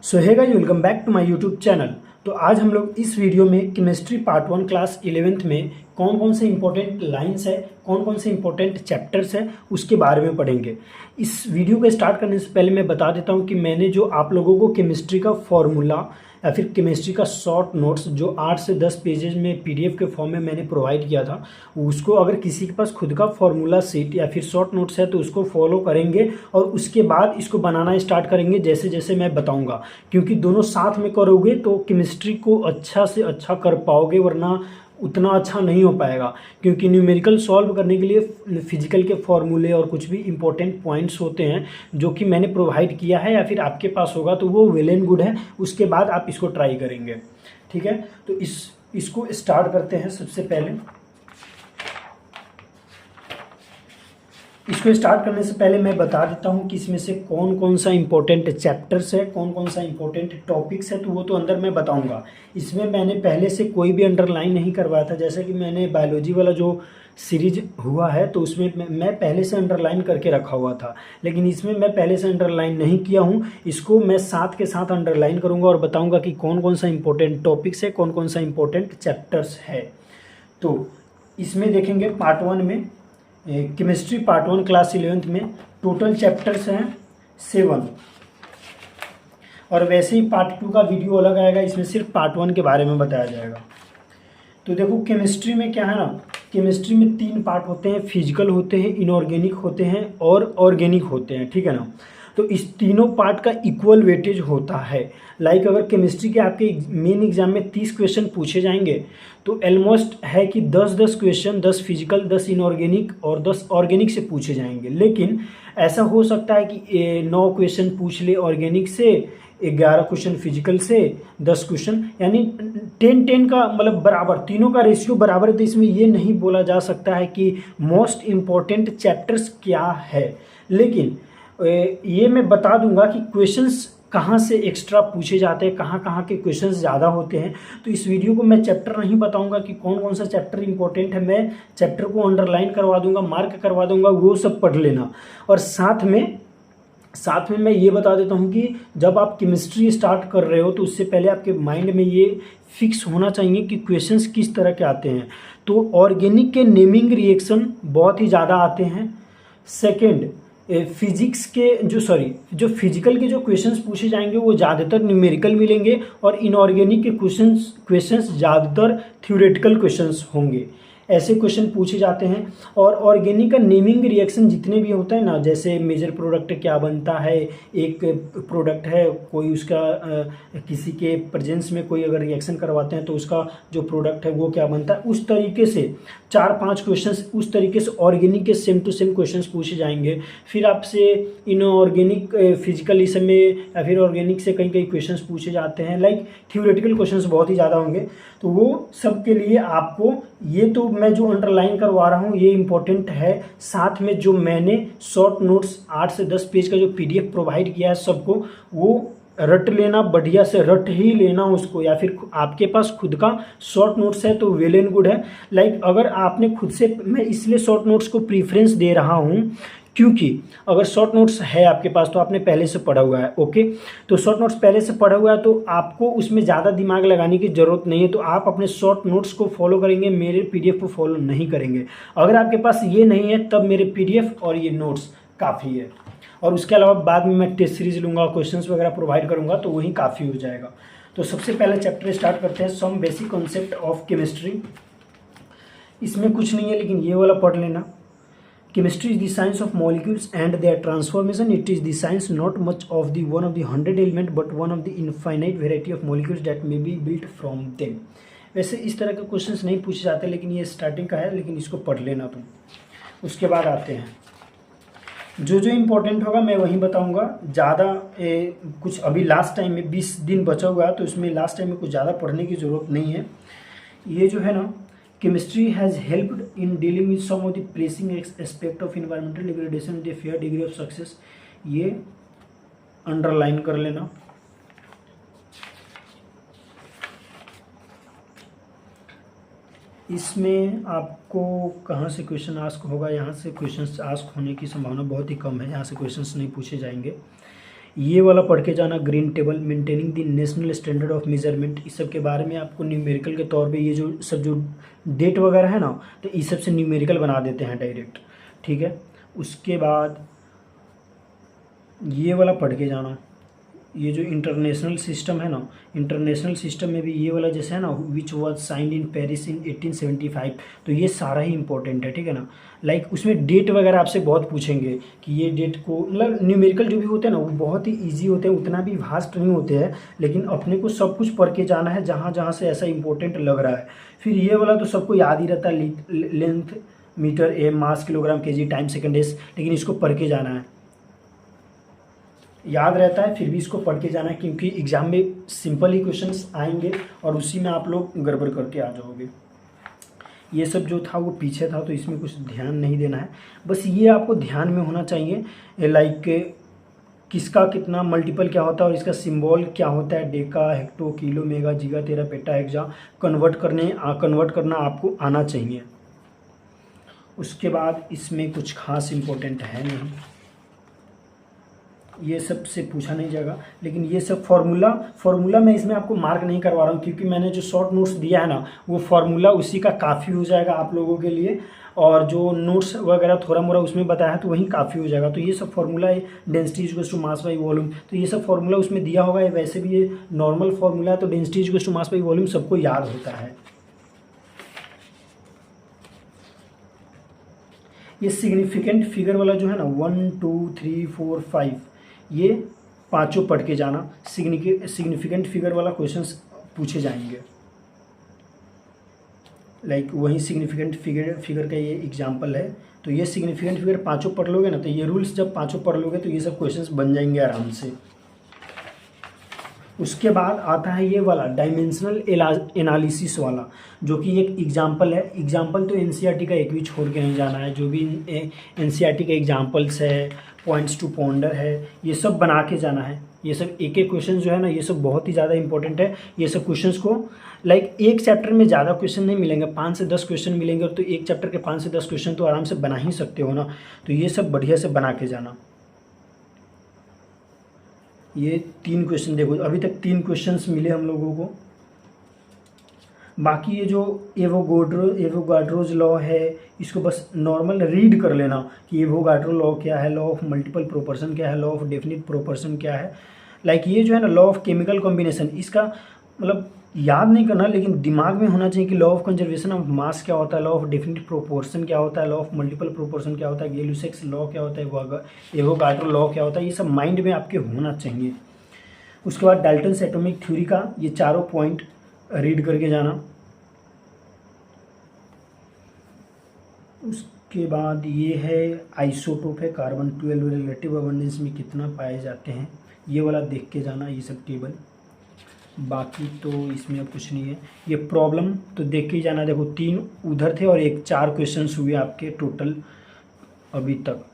So hey guys, welcome back to my YouTube channel. तो आज हम लोग इस वीडियो में केमिस्ट्री पार्ट 1 क्लास 11th में कौन कौन से इंपॉर्टेंट लाइंस है, कौन कौन से इंपॉर्टेंट चैप्टर्स है, उसके बारे में पढ़ेंगे। इस वीडियो को स्टार्ट करने से पहले मैं बता देता हूं कि मैंने जो आप लोगों को केमिस्ट्री का फॉर्मूला या फिर केमिस्ट्री का शॉर्ट नोट्स जो 8 से 10 पेजेज में पीडीएफ के फॉर्म में मैंने प्रोवाइड किया था, उसको अगर किसी के पास खुद का फॉर्मूला शीट या फिर शॉर्ट नोट्स है तो उसको फॉलो करेंगे और उसके बाद इसको बनाना स्टार्ट करेंगे जैसे जैसे मैं बताऊंगा। क्योंकि दोनों साथ में करोगे तो केमिस्ट्री को अच्छा से अच्छा कर पाओगे, वरना उतना अच्छा नहीं हो पाएगा। क्योंकि न्यूमेरिकल सॉल्व करने के लिए फिजिकल के फॉर्मूले और कुछ भी इंपॉर्टेंट पॉइंट्स होते हैं जो कि मैंने प्रोवाइड किया है या फिर आपके पास होगा तो वो वेल एंड गुड है। उसके बाद आप इसको ट्राई करेंगे, ठीक है। तो इसको स्टार्ट करते हैं। सबसे पहले इसको स्टार्ट करने से पहले मैं बता देता हूं कि इसमें से कौन कौन सा इंपॉर्टेंट चैप्टर्स है, कौन कौन सा इंपॉर्टेंट टॉपिक्स है, तो वो तो अंदर मैं बताऊंगा। इसमें मैंने पहले से कोई भी अंडरलाइन नहीं करवाया था। जैसे कि मैंने बायोलॉजी वाला जो सीरीज हुआ है तो उसमें मैं पहले से अंडरलाइन करके रखा हुआ था, लेकिन इसमें मैं पहले से अंडरलाइन नहीं किया हूँ। इसको मैं साथ के साथ अंडरलाइन करूँगा और बताऊँगा कि कौन कौन सा इंपॉर्टेंट टॉपिक्स है, कौन कौन सा इंपॉर्टेंट चैप्टर्स है। तो इसमें देखेंगे पार्ट 1 में केमिस्ट्री पार्ट 1 क्लास 11th में टोटल चैप्टर्स हैं 7। और वैसे ही पार्ट 2 का वीडियो अलग आएगा, इसमें सिर्फ पार्ट 1 के बारे में बताया जाएगा। तो देखो केमिस्ट्री में क्या है ना, केमिस्ट्री में 3 पार्ट होते हैं, फिजिकल होते हैं, इनऑर्गेनिक होते हैं और ऑर्गेनिक होते हैं, ठीक है ना। तो इस तीनों पार्ट का इक्वल वेटेज होता है। लाइक अगर केमिस्ट्री के आपके मेन एग्जाम में 30 क्वेश्चन पूछे जाएंगे तो ऑलमोस्ट है कि 10-10 क्वेश्चन, 10 फिजिकल, 10 इनऑर्गेनिक और 10 ऑर्गेनिक से पूछे जाएंगे। लेकिन ऐसा हो सकता है कि 9 क्वेश्चन पूछ ले ऑर्गेनिक से, 11 क्वेश्चन फिजिकल से, 10 क्वेश्चन, यानी 10-10 का मतलब बराबर, तीनों का रेशियो बराबर है। तो इसमें ये नहीं बोला जा सकता है कि मोस्ट इम्पॉर्टेंट चैप्टर्स क्या है। लेकिन ये मैं बता दूंगा कि क्वेश्चंस कहाँ से एक्स्ट्रा पूछे जाते हैं, कहाँ कहाँ के क्वेश्चंस ज़्यादा होते हैं। तो इस वीडियो को मैं चैप्टर नहीं बताऊंगा कि कौन कौन सा चैप्टर इंपॉर्टेंट है, मैं चैप्टर को अंडरलाइन करवा दूंगा, मार्क करवा दूंगा, वो सब पढ़ लेना। और साथ में मैं ये बता देता हूँ कि जब आप केमिस्ट्री स्टार्ट कर रहे हो तो उससे पहले आपके माइंड में ये फिक्स होना चाहिए कि क्वेश्चंस किस तरह के आते हैं। तो ऑर्गेनिक के नेमिंग रिएक्शन बहुत ही ज़्यादा आते हैं। सेकेंड, फिजिक्स के जो फिजिकल के जो क्वेश्चंस पूछे जाएंगे वो ज़्यादातर न्यूमेरिकल मिलेंगे और इनऑर्गेनिक के क्वेश्चंस ज़्यादातर थ्योरेटिकल क्वेश्चंस होंगे। ऐसे क्वेश्चन पूछे जाते हैं। और ऑर्गेनिक का नेमिंग रिएक्शन जितने भी होते हैं ना, जैसे मेजर प्रोडक्ट क्या बनता है, एक प्रोडक्ट है कोई, उसका किसी के प्रेजेंस में कोई अगर रिएक्शन करवाते हैं तो उसका जो प्रोडक्ट है वो क्या बनता है, उस तरीके से 4-5 क्वेश्चंस उस तरीके से ऑर्गेनिक के सेम टू सेम क्वेश्चंस पूछे जाएंगे। फिर आपसे इनऑर्गेनिक फिजिकल इसमें या फिर ऑर्गेनिक से कई क्वेश्चंस पूछे जाते हैं। लाइक थ्योरेटिकल क्वेश्चंस बहुत ही ज़्यादा होंगे। तो वो सब के लिए आपको ये तो मैं जो अंडरलाइन करवा रहा हूँ ये इंपॉर्टेंट है। साथ में जो मैंने शॉर्ट नोट्स 8 से 10 पेज का जो पीडीएफ प्रोवाइड किया है सबको, वो रट लेना, बढ़िया से रट ही लेना उसको। या फिर आपके पास खुद का शॉर्ट नोट्स है तो वेल एंड गुड है। लाइक अगर आपने खुद से, मैं इसलिए शॉर्ट नोट्स को प्रीफरेंस दे रहा हूँ क्योंकि अगर शॉर्ट नोट्स है आपके पास तो आपने पहले से पढ़ा हुआ है, ओके। तो शॉर्ट नोट्स पहले से पढ़ा हुआ है तो आपको उसमें ज़्यादा दिमाग लगाने की ज़रूरत नहीं है। तो आप अपने शॉर्ट नोट्स को फॉलो करेंगे, मेरे पीडीएफ को फॉलो नहीं करेंगे। अगर आपके पास ये नहीं है तब मेरे पीडीएफ और ये नोट्स काफ़ी है। और उसके अलावा बाद में मैं टेस्ट सीरीज लूँगा, क्वेश्चंस वगैरह प्रोवाइड करूँगा, तो वही काफ़ी हो जाएगा। तो सबसे पहले चैप्टर स्टार्ट करते हैं, some basic concept of chemistry. इसमें कुछ नहीं है लेकिन ये वाला पढ़ लेना। Chemistry is the science of molecules and their transformation. It is the science not much of the one of the 100 element but one of the infinite variety of molecules that may be built from them. वैसे इस तरह के questions नहीं पूछे जाते लेकिन ये starting का है, लेकिन इसको पढ़ लेना तुम। उसके बाद आते हैं जो जो इम्पोर्टेंट होगा मैं वहीं बताऊंगा। ज़्यादा कुछ अभी लास्ट टाइम में 20 दिन बचा हुआ है तो इसमें लास्ट टाइम में कुछ ज़्यादा पढ़ने की ज़रूरत नहीं है। ये जो है ना, chemistry has helped in dealing with some of the pressing aspect of environmental degradation with a fair degree of success. ये अंडरलाइन कर लेना। इसमें आपको कहाँ से क्वेश्चन आस्क होगा, यहाँ से क्वेश्चन आस्क होने की संभावना बहुत ही कम है, यहाँ से क्वेश्चंस नहीं पूछे जाएंगे। ये वाला पढ़ के जाना, green table, maintaining the national standard of measurement, इस सब के बारे में आपको न्यूमेरिकल के तौर पे ये जो सब जो डेट वगैरह है ना, तो इस सब से न्यूमेरिकल बना देते हैं डायरेक्ट, ठीक है। उसके बाद ये वाला पढ़ के जाना, ये जो इंटरनेशनल सिस्टम है ना, इंटरनेशनल सिस्टम में भी ये वाला जैसे है ना, which was signed in Paris in 1875, तो ये सारा ही इंपॉर्टेंट है, ठीक है ना। लाइक उसमें डेट वगैरह आपसे बहुत पूछेंगे कि ये डेट को, मतलब न्यूमेरिकल जो भी होते हैं ना वो बहुत ही ईजी होते हैं, उतना भी वास्ट नहीं होते हैं, लेकिन अपने को सब कुछ पढ़ के जाना है जहाँ जहाँ से ऐसा इंपॉर्टेंट लग रहा है। फिर ये वाला तो सबको याद ही रहता है, length metre M, mass kilogram KG, time second days, लेकिन इसको पढ़ के जाना है, याद रहता है फिर भी इसको पढ़ के जाना है, क्योंकि एग्जाम में सिंपल ही क्वेश्चंस आएंगे और उसी में आप लोग गड़बड़ करके आ जाओगे। ये सब जो था वो पीछे था, तो इसमें कुछ ध्यान नहीं देना है, बस ये आपको ध्यान में होना चाहिए, लाइक किसका कितना मल्टीपल क्या होता है और इसका सिंबल क्या होता है, डेका, हेक्टो, किलो, मेगा, जीगा, तेरा, पेटा, हेक्सा, कन्वर्ट करना आपको आना चाहिए। उसके बाद इसमें कुछ खास इम्पोर्टेंट है नहीं, ये सब से पूछा नहीं जाएगा, लेकिन ये सब फार्मूला मैं इसमें आपको मार्क नहीं करवा रहा हूँ, क्योंकि मैंने जो शॉर्ट नोट्स दिया है ना वो फार्मूला उसी का काफ़ी हो जाएगा आप लोगों के लिए, और जो नोट्स वगैरह थोड़ा मोड़ा उसमें बताया है तो वही काफ़ी हो जाएगा। तो ये सब फार्मूला है, density equals to mass by volume, तो ये सब फार्मूला उसमें दिया होगा, वैसे भी ये नॉर्मल फार्मूला है, तो density equals to mass by volume सबको याद होता है। ये सिग्निफिकेंट फिगर वाला जो है ना 1 2 3 4 5, ये पांचों पढ़ के जाना, सिग्निफिकेंट फिगर वाला क्वेश्चंस पूछे जाएंगे। लाइक वही सिग्निफिकेंट फिगर का ये एग्जांपल है, तो ये सिग्निफिकेंट फिगर पांचों पढ़ लोगे ना, तो ये रूल्स जब पांचों पढ़ लोगे तो ये सब क्वेश्चंस बन जाएंगे आराम से। उसके बाद आता है ये वाला डायमेंशनल एनालिसिस वाला, जो कि एक एग्जाम्पल है। एग्जाम्पल तो एनसीईआरटी का एक भी छोड़ के नहीं जाना है, जो भी एनसीईआरटी के एग्जाम्पल्स है, पॉइंट्स टू पॉन्डर है, ये सब बना के जाना है। ये सब एक एक क्वेश्चन जो है ना, ये सब बहुत ही ज़्यादा इंपॉर्टेंट है। ये सब क्वेश्चंस को लाइक एक चैप्टर में ज़्यादा क्वेश्चन नहीं मिलेंगे, 5 से 10 क्वेश्चन मिलेंगे, और तो एक चैप्टर के 5 से 10 क्वेश्चन तो आराम से बना ही सकते हो ना, तो ये सब बढ़िया से बना के जाना। ये 3 क्वेश्चन देखो, अभी तक 3 क्वेश्चंस मिले हम लोगों को। बाकी ये जो एवोगाड्रोज लॉ है, इसको बस नॉर्मल रीड कर लेना कि एवोगाड्रो लॉ क्या है, लॉ ऑफ मल्टीपल प्रोपोर्शन क्या है, लॉ ऑफ डेफिनिट प्रोपोर्शन क्या है। लाइक ये जो है ना लॉ ऑफ केमिकल कॉम्बिनेशन, इसका मतलब याद नहीं करना, लेकिन दिमाग में होना चाहिए कि law of conservation of mass क्या होता है, लॉ ऑफ डेफिनिट प्रोपोर्शन क्या होता है, लॉ ऑफ मल्टीपल प्रोपोर्शन क्या होता है, गै-लुसैक्स लॉ क्या होता है, एवोगाड्रो लॉ क्या होता है, ये सब माइंड में आपके होना चाहिए। उसके बाद डाल्टन्स एटॉमिक थ्योरी का ये चारों पॉइंट रीड करके जाना। उसके बाद ये है आइसोटोप है, कार्बन 12 रिलेटिव अबंडेंस में कितना पाए जाते हैं, ये वाला देख के जाना, ये सब टेबल। बाकी तो इसमें अब कुछ नहीं है। ये प्रॉब्लम तो देख के ही जाना, देखो 3 उधर थे और 4 क्वेश्चंस हुए आपके टोटल अभी तक।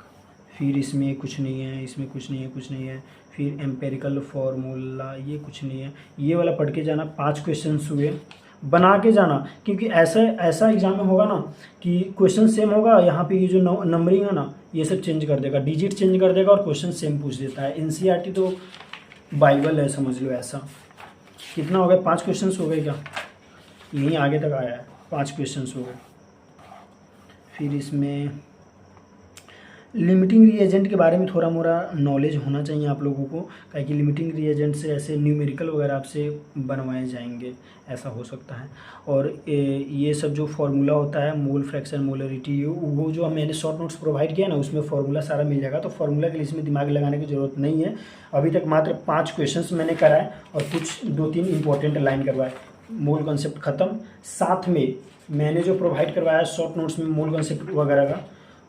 फिर इसमें कुछ नहीं है, इसमें कुछ नहीं है। फिर एम्पेरिकल फार्मूला, ये कुछ नहीं है। ये वाला पढ़ के जाना, 5 क्वेश्चंस हुए, बना के जाना, क्योंकि ऐसा एग्जाम में होगा ना कि क्वेश्चन सेम होगा, यहाँ पे ये जो नंबरिंग है ना ये सब चेंज कर देगा, डिजिट चेंज कर देगा और क्वेश्चन सेम पूछ देता है। एनसीईआरटी तो बाइबल है, समझ लो ऐसा। कितना हो गया, 5 क्वेश्चंस हो गए क्या, यहीं आगे तक आया है, 5 क्वेश्चंस हो गए। फिर इसमें लिमिटिंग रिएजेंट के बारे में थोड़ा मोड़ा नॉलेज होना चाहिए आप लोगों को, क्योंकि लिमिटिंग रिएजेंट से ऐसे न्यूमेरिकल वगैरह आपसे बनवाए जाएंगे, ऐसा हो सकता है। और ये सब जो फार्मूला होता है, मोल फ्रैक्शन, मोलरिटी, वो जो मैंने शॉर्ट नोट्स प्रोवाइड किया ना उसमें फार्मूला सारा मिल जाएगा, तो फार्मूला के लिए इसमें दिमाग लगाने की ज़रूरत नहीं है। अभी तक मात्र 5 क्वेश्चन मैंने कराए और कुछ 2-3 इंपॉर्टेंट लाइन करवाए। मोल कॉन्सेप्ट ख़त्म, साथ में मैंने जो प्रोवाइड करवाया शॉर्ट नोट्स में मोल कॉन्सेप्ट वगैरह का,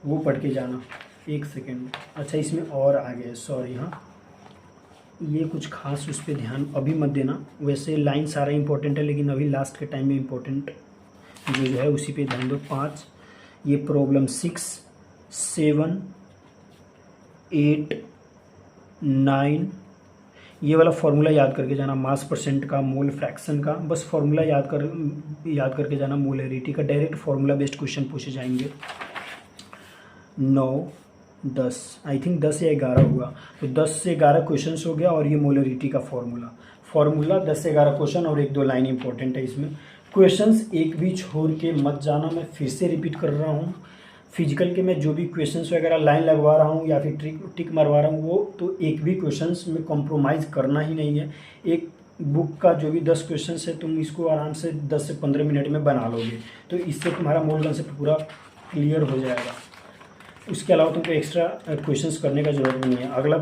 वो पढ़ के जाना। 1 सेकेंड, अच्छा इसमें और आ गए, सॉरी। हाँ, ये कुछ खास उस पर ध्यान अभी मत देना, वैसे लाइन सारा इंपॉर्टेंट है, लेकिन अभी लास्ट के टाइम में इंपॉर्टेंट जो है उसी पे ध्यान दो। 5, ये प्रॉब्लम 6, 7, 8, 9, ये वाला फार्मूला याद करके जाना, मास परसेंट का, मोल फ्रैक्शन का, बस फार्मूला याद करके जाना। मोलरिटी का डायरेक्ट फार्मूला बेस्ड क्वेश्चन पूछे जाएंगे। 9, 10, आई थिंक 10 या 11 हुआ। तो 10 से 11 क्वेश्चंस हो गया और ये मोलरिटी का फॉर्मूला 10 से 11 क्वेश्चन और 1-2 लाइन इंपॉर्टेंट है इसमें। क्वेश्चंस एक भी छोड़ के मत जाना, मैं फिर से रिपीट कर रहा हूँ। फिजिकल के मैं जो भी क्वेश्चंस वगैरह लाइन लगवा रहा हूँ या फिर टिक मरवा रहा हूँ, वो तो एक भी क्वेश्चंस में कॉम्प्रोमाइज़ करना ही नहीं है। एक बुक का जो भी 10 क्वेश्चंस है, तुम इसको आराम से 10 से 15 मिनट में बना लोगे, तो इससे तुम्हारा मोल कंसेप्ट पूरा क्लियर हो जाएगा। उसके अलावा तुमको एक्स्ट्रा क्वेश्चंस करने का ज़रूरत नहीं है। अगला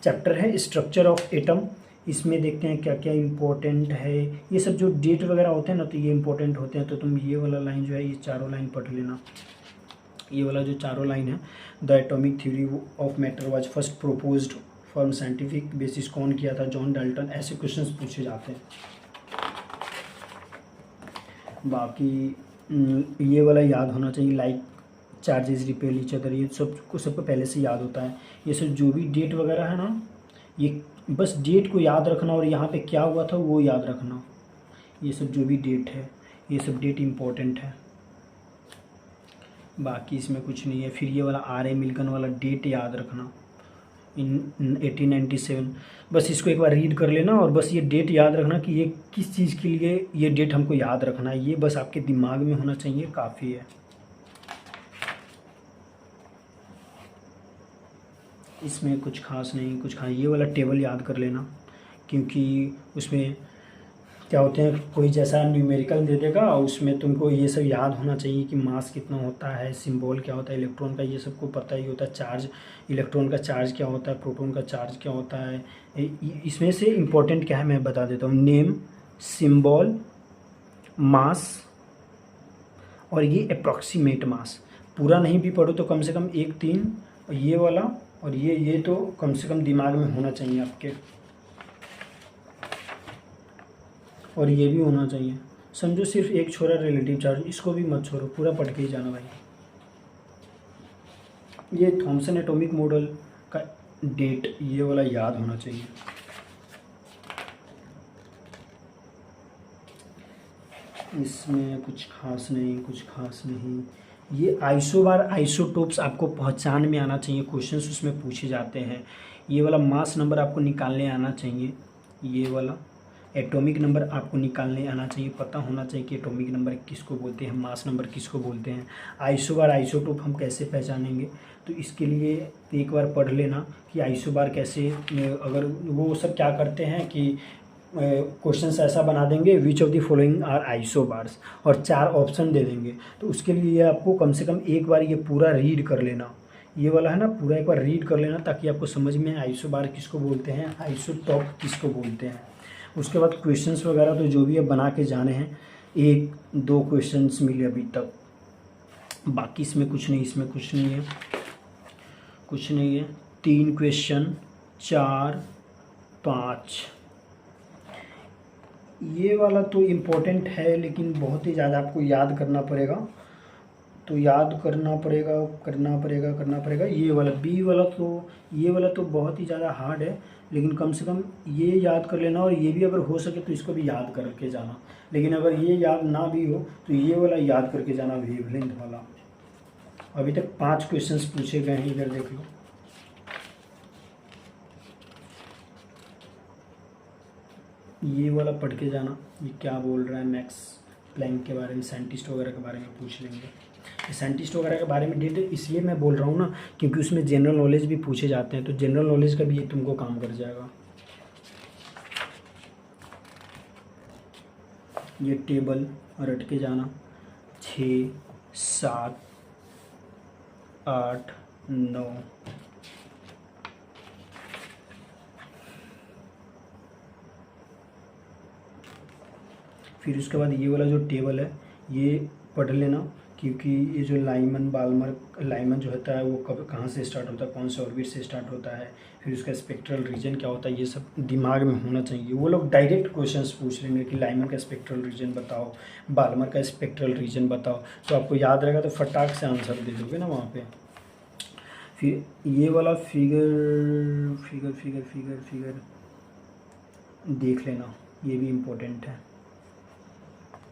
चैप्टर है स्ट्रक्चर ऑफ एटम। इसमें देखते हैं क्या क्या इम्पोर्टेंट है। ये सब जो डेट वगैरह होते हैं ना, तो ये इम्पोर्टेंट होते हैं। तो तुम ये वाला लाइन जो है, ये चारों लाइन पढ़ लेना। ये वाला जो चारों लाइन है, the atomic theory of matter was first proposed form scientific basis कौन किया था, जॉन डाल्टन। ऐसे क्वेश्चंस पूछे जाते हैं। बाकी ये वाला याद होना चाहिए, like charges repel each other, ये सबको पहले से याद होता है। ये सब जो भी डेट वगैरह है ना, ये बस डेट को याद रखना और यहाँ पे क्या हुआ था वो याद रखना। ये सब जो भी डेट है, ये सब डेट इम्पोर्टेंट है। बाकी इसमें कुछ नहीं है। फिर ये वाला R.A. मिल्टन वाला डेट याद रखना, इन 1897। बस इसको एक बार रीड कर लेना और बस ये डेट याद रखना कि ये किस चीज़ के लिए ये डेट हमको याद रखना है। ये बस आपके दिमाग में होना चाहिए, काफ़ी है। इसमें कुछ खास नहीं, ये वाला टेबल याद कर लेना, क्योंकि उसमें क्या होते हैं, कोई जैसा न्यूमेरिकल दे देगा और उसमें तुमको ये सब याद होना चाहिए कि मास कितना होता है, सिंबल क्या होता है इलेक्ट्रॉन का, ये सबको पता ही होता है। चार्ज, इलेक्ट्रॉन का चार्ज क्या होता है, प्रोटॉन का चार्ज क्या होता है। इसमें से इम्पोर्टेंट क्या है मैं बता देता हूँ, नेम, सिंबल, मास और ये अप्रॉक्सीमेट मास। पूरा नहीं भी पढ़ो तो कम से कम 1, 3 और ये वाला और ये तो कम से कम दिमाग में होना चाहिए आपके, और ये भी होना चाहिए। समझो सिर्फ एक छोरा रिलेटिव चार्ज, इसको भी मत छोड़ो, पूरा पढ़ के ही जाना भाई। ये थॉमसन एटॉमिक मॉडल का डेट, ये वाला याद होना चाहिए। इसमें कुछ खास नहीं। ये आइसोबार, आइसोटोप्स आपको पहचान में आना चाहिए, क्वेश्चंस उसमें पूछे जाते हैं। ये वाला मास नंबर आपको निकालने आना चाहिए। ये वाला एटॉमिक नंबर आपको निकालने आना चाहिए, पता होना चाहिए कि एटॉमिक नंबर किसको बोलते हैं, मास नंबर किसको बोलते हैं। आइसोबार, आइसोटोप हम कैसे पहचानेंगे, तो इसके लिए एक बार पढ़ लेना कि आइसोबार कैसे, अगर वो सब क्या करते हैं कि क्वेश्चन ऐसा बना देंगे, which of the following are isobars, और 4 ऑप्शन दे देंगे। तो उसके लिए आपको कम से कम एक बार ये पूरा रीड कर लेना, ये वाला है ना, पूरा एक बार रीड कर लेना, ताकि आपको समझ में आइसोबार किसको बोलते हैं, आइसोटॉप किसको बोलते हैं। उसके बाद क्वेश्चंस वगैरह तो जो भी अब बना के जाने हैं, 1-2 क्वेश्चंस मिले अभी तक। बाकी इसमें कुछ नहीं है। 3 क्वेश्चन, 4, 5। ये वाला तो इम्पोर्टेंट है, लेकिन बहुत ही ज़्यादा आपको याद करना पड़ेगा, तो याद करना पड़ेगा। ये वाला बी वाला, तो ये वाला तो बहुत ही ज़्यादा हार्ड है, लेकिन कम से कम ये याद कर लेना, और ये भी अगर हो सके तो इसको भी याद करके जाना। लेकिन अगर ये याद ना भी हो तो ये वाला याद करके जाना, वेवलेंथ वाला। अभी तक 5 क्वेश्चंस पूछे गए हैं, इधर देख लो। ये वाला पढ़ के जाना, ये क्या बोल रहा है मैक्स प्लैंक के बारे में, साइंटिस्ट वगैरह के बारे में पूछ लेंगे। साइंटिस्ट वगैरह के बारे में डिटेल इसलिए मैं बोल रहा हूँ ना, क्योंकि उसमें जनरल नॉलेज भी पूछे जाते हैं, तो जनरल नॉलेज का भी ये तुमको काम कर जाएगा। ये टेबल रट के जाना, 6, 7, 8, 9। फिर उसके बाद ये वाला जो टेबल है ये पढ़ लेना, क्योंकि ये जो लाइमन जो होता है वो कहाँ से स्टार्ट होता है, कौन से ऑर्बिट से स्टार्ट होता है, फिर उसका स्पेक्ट्रल रीजन क्या होता है, ये सब दिमाग में होना चाहिए। वो लोग डायरेक्ट क्वेश्चंस पूछ लेंगे कि लाइमन का स्पेक्ट्रल रीजन बताओ, बाल्मर का स्पेक्ट्रल रीजन बताओ, तो आपको याद रहेगा तो फटाक से आंसर दे दोगे ना वहाँ पे। फिर ये वाला फिगर देख लेना, ये भी इम्पोर्टेंट है।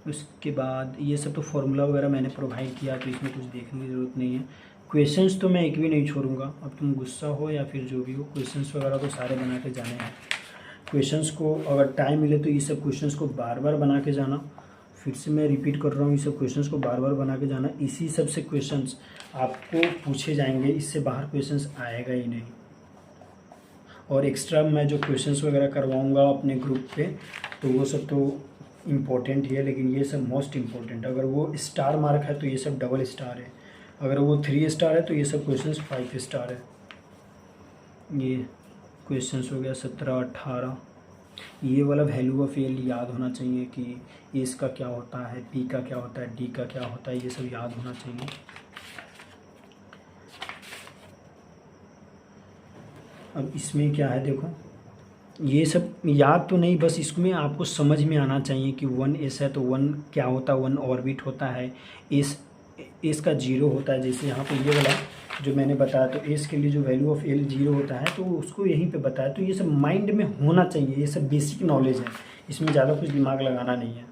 उसके बाद ये सब तो फॉर्मूला वगैरह मैंने प्रोवाइड किया, तो इसमें कुछ देखने की ज़रूरत नहीं है। क्वेश्चंस तो मैं एक भी नहीं छोड़ूंगा, अब तुम गुस्सा हो या फिर जो भी हो, क्वेश्चंस वगैरह तो सारे बना के जाने हैं। क्वेश्चंस को अगर टाइम मिले तो ये सब क्वेश्चंस को बार बार बना के जाना। फिर से मैं रिपीट कर रहा हूँ, ये सब क्वेश्चंस को बार बार बना के जाना। इसी सब से क्वेश्चंस आपको पूछे जाएंगे, इससे बाहर क्वेश्चंस आएगा ही नहीं। और एक्स्ट्रा मैं जो क्वेश्चंस वगैरह करवाऊँगा अपने ग्रुप पे, तो वो सब तो इम्पोर्टेंट ही है, लेकिन ये सब मोस्ट इम्पोर्टेंट। अगर वो स्टार मार्क है तो ये सब डबल स्टार है, अगर वो 3 स्टार है तो ये सब क्वेश्चंस 5 स्टार है। ये क्वेश्चंस हो गया 17, 18। ये वाला वैल्यू ऑफ एल याद होना चाहिए कि एस का क्या होता है, पी का क्या होता है, डी का क्या होता है, ये सब याद होना चाहिए। अब इसमें क्या है देखो, ये सब याद तो नहीं, बस इसमें आपको समझ में आना चाहिए कि 1s है तो 1 क्या होता है, 1 ऑर्बिट होता है। एस का 0 होता है, जैसे यहाँ पे ये वाला जो मैंने बताया, तो एस के लिए जो वैल्यू ऑफ एल 0 होता है तो उसको यहीं पे बताया। तो ये सब माइंड में होना चाहिए, ये सब बेसिक नॉलेज है, इसमें ज़्यादा कुछ दिमाग लगाना नहीं है।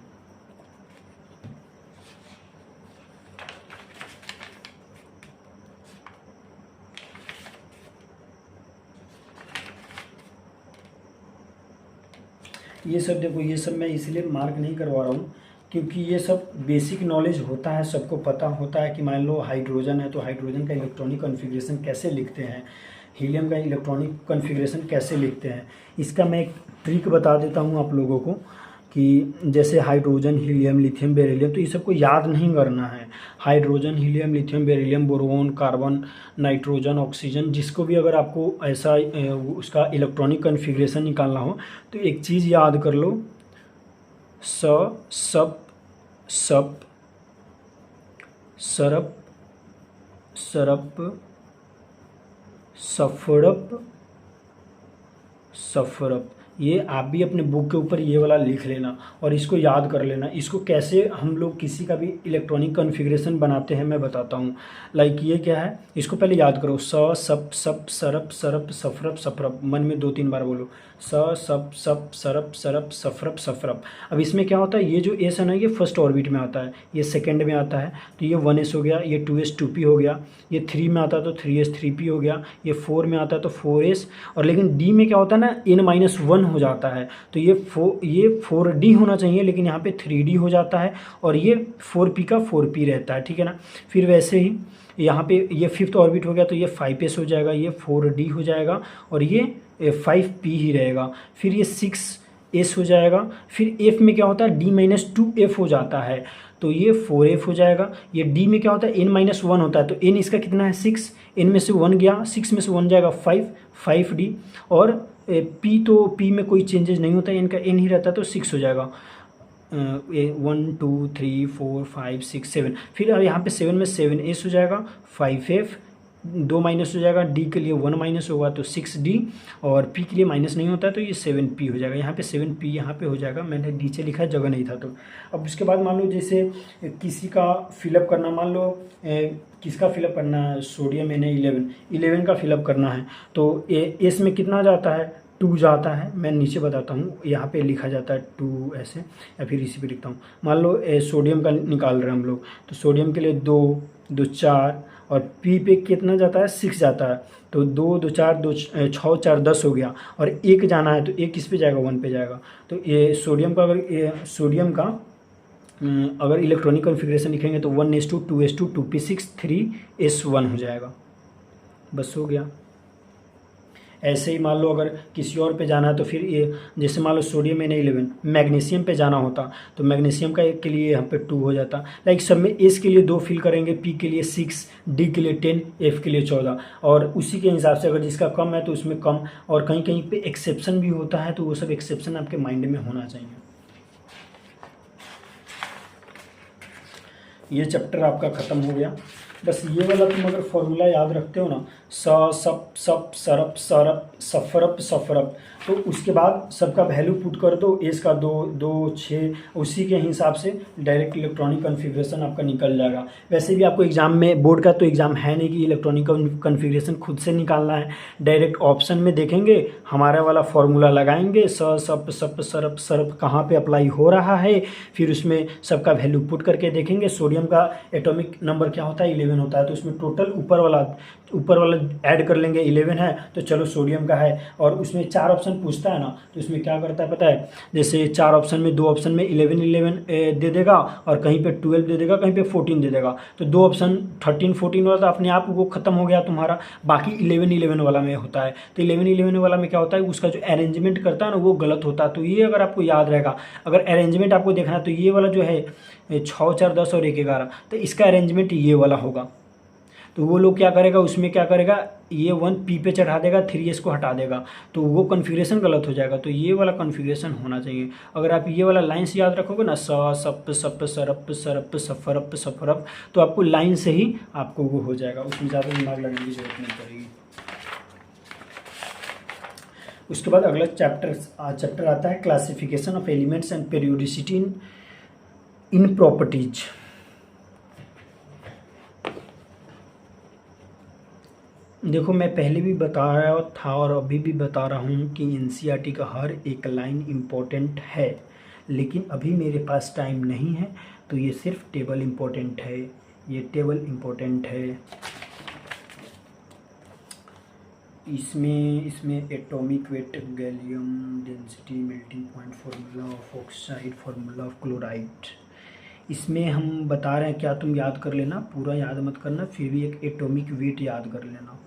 ये सब देखो, ये सब मैं इसलिए मार्क नहीं करवा रहा हूँ क्योंकि ये सब बेसिक नॉलेज होता है, सबको पता होता है कि मान लो हाइड्रोजन है तो हाइड्रोजन का इलेक्ट्रॉनिक कॉन्फ़िगरेशन कैसे लिखते हैं, हीलियम का इलेक्ट्रॉनिक कॉन्फ़िगरेशन कैसे लिखते हैं। इसका मैं एक ट्रिक बता देता हूँ आप लोगों को कि जैसे हाइड्रोजन, हीलियम, लिथियम, बेरिलियम, तो ये सबको याद नहीं करना है। Hydrogen, helium, lithium, beryllium, boron, carbon, nitrogen, oxygen, जिसको भी अगर आपको ऐसा उसका इलेक्ट्रॉनिक कॉन्फ़िगरेशन निकालना हो तो एक चीज़ याद कर लो, सप, सप, सरप, सरप, सफरप, सफरप। ये आप भी अपने बुक के ऊपर ये वाला लिख लेना और इसको याद कर लेना। इसको कैसे हम लोग किसी का भी इलेक्ट्रॉनिक कॉन्फ़िगरेशन बनाते हैं मैं बताता हूँ। लाइक ये क्या है, इसको पहले याद करो, सप, सप, सरप, सरप, सफरप, सफरप। मन में 2-3 बार बोलो, सप, सप, सरप, सरप, सफरप, सफरप। अब इसमें क्या होता है, ये जो एस है ना, ये फर्स्ट ऑर्बिट में आता है, ये सेकेंड में आता है, तो ये 1s हो गया, ये 2s 2p हो गया, ये 3 में आता है तो 3s 3p हो गया, ये 4 में आता है तो 4s। और लेकिन डी में क्या होता है ना, n-1 हो जाता है, तो ये 4d होना चाहिए, लेकिन यहाँ पे 3d हो जाता है और ये 4p का 4p रहता है, ठीक है ना। फिर वैसे ही यहाँ पे ये 5th ऑर्बिट हो गया तो ये 5s हो जाएगा, ये 4d हो जाएगा और ये 5p ही रहेगा। फिर ये 6s हो जाएगा। फिर f में क्या होता है, d-2f हो जाता है, तो ये 4f हो जाएगा। ये d में क्या होता है, n-1 होता है, तो n इसका कितना है 6, n में से 1 गया, 6 में से 1 जाएगा 5d। और p, तो p में कोई चेंजेस नहीं होता है, n का n ही रहता है, तो 6 हो जाएगा। 1 2 3 4 5 6 7। फिर अब यहाँ पे 7 में 7s हो जाएगा, 5f, 2 माइनस हो जाएगा, d के लिए 1 माइनस होगा तो 6d, और p के लिए माइनस नहीं होता है तो ये 7p हो जाएगा। यहाँ पे 7p यहाँ पे हो जाएगा, मैंने नीचे लिखा है, जगह नहीं था तो। अब उसके बाद मान लो जैसे किसी का फिलअप करना, मान लो किसका फिलअप करना है, सोडियम Na11 का फिलअप करना है, तो एस में कितना जाता है, 2 जाता है। मैं नीचे बताता हूँ, यहाँ पे लिखा जाता है 2 ऐसे, या फिर इसी पे लिखता हूँ। मान लो सोडियम का निकाल रहे हैं हम लोग, तो सोडियम के लिए 2 2 4, और पी पे कितना जाता है, 6 जाता है, तो 2 2 4 2 6 4 10 हो गया, और 1 जाना है तो 1 किस पे जाएगा, 1 पे जाएगा। तो ये सोडियम का अगर इलेक्ट्रॉनिक कॉन्फ़िगरेशन लिखेंगे तो 1s2 2s2 2p6 3s1 हो जाएगा, बस हो गया। ऐसे ही मान लो अगर किसी और पे जाना है तो फिर ये, जैसे मान लो सोडियम Na11 मैग्नीशियम पे जाना होता, तो मैग्नीशियम का एक के लिए यहाँ पे 2 हो जाता। लाइक सब में एस के लिए 2 फिल करेंगे, पी के लिए 6, डी के लिए 10, एफ के लिए 14, और उसी के हिसाब से अगर जिसका कम है तो उसमें कम, और कहीं कहीं पे एक्सेप्शन भी होता है, तो वो सब एक्सेप्शन आपके माइंड में होना चाहिए। ये चैप्टर आपका ख़त्म हो गया। बस ये वाला तुम अगर फॉर्मूला याद रखते हो ना, सप सप सरप सरप सफरप सफरप, तो उसके बाद सबका वैल्यू पुट कर दो, एस का 2 2 6, उसी के हिसाब से डायरेक्ट इलेक्ट्रॉनिक कॉन्फ़िगरेशन आपका निकल जाएगा। वैसे भी आपको एग्जाम में, बोर्ड का तो एग्ज़ाम है नहीं कि इलेक्ट्रॉनिक कॉन्फ़िगरेशन खुद से निकालना है, डायरेक्ट ऑप्शन में देखेंगे, हमारा वाला फॉर्मूला लगाएंगे, सप सप सरप सरप कहाँ पे अप्लाई हो रहा है, फिर उसमें सबका वैल्यू पुट करके देखेंगे। सोडियम का एटॉमिक नंबर क्या होता है, 11 होता है, तो उसमें टोटल ऊपर वाला ऐड कर लेंगे, 11 है तो चलो सोडियम का है। और उसमें 4 ऑप्शन पूछता है ना, तो इसमें क्या करता है पता है, जैसे 4 ऑप्शन में 2 ऑप्शन में 11 दे देगा और कहीं पे 12 दे देगा, कहीं पे 14 दे देगा, तो 2 ऑप्शन 13 14 वाला तो अपने आप वो खत्म हो गया तुम्हारा। बाकी 11 वाला में होता है, तो 11 वाला में क्या होता है, उसका जो अरेंजमेंट करता है ना वो गलत होता है। तो ये अगर आपको याद रहेगा, अगर अरेंजमेंट आपको देखना है तो ये वाला जो है 6 4 10 और 1 11, तो इसका अरेंजमेंट ये वाला होगा। तो वो लोग क्या करेगा, उसमें क्या करेगा, ये 1 पी पे चढ़ा देगा, 3s को हटा देगा, तो वो कन्फिग्रेशन गलत हो जाएगा। तो ये वाला कन्फिग्रेशन होना चाहिए। अगर आप ये वाला लाइन से याद रखोगे ना, स सप सप सरप सरप सफरप सफरप, तो आपको लाइन से ही आपको वो हो जाएगा, उसमें ज़्यादा दिमाग लगाने की जरूरत नहीं पड़ेगी। उसके बाद अगला चैप्टर आता है classification of elements and periodicity in properties. देखो मैं पहले भी बताया था और अभी भी बता रहा हूँ कि एनसीईआरटी का हर एक लाइन इम्पोर्टेंट है, लेकिन अभी मेरे पास टाइम नहीं है, तो ये सिर्फ टेबल इम्पोर्टेंट है, ये टेबल इम्पोर्टेंट है। इसमें atomic weight, gallium density, melting point, formula of oxide, formula of chloride, इसमें हम बता रहे हैं क्या, तुम याद कर लेना, पूरा याद मत करना, फिर भी एक एटॉमिक वेट याद कर लेना।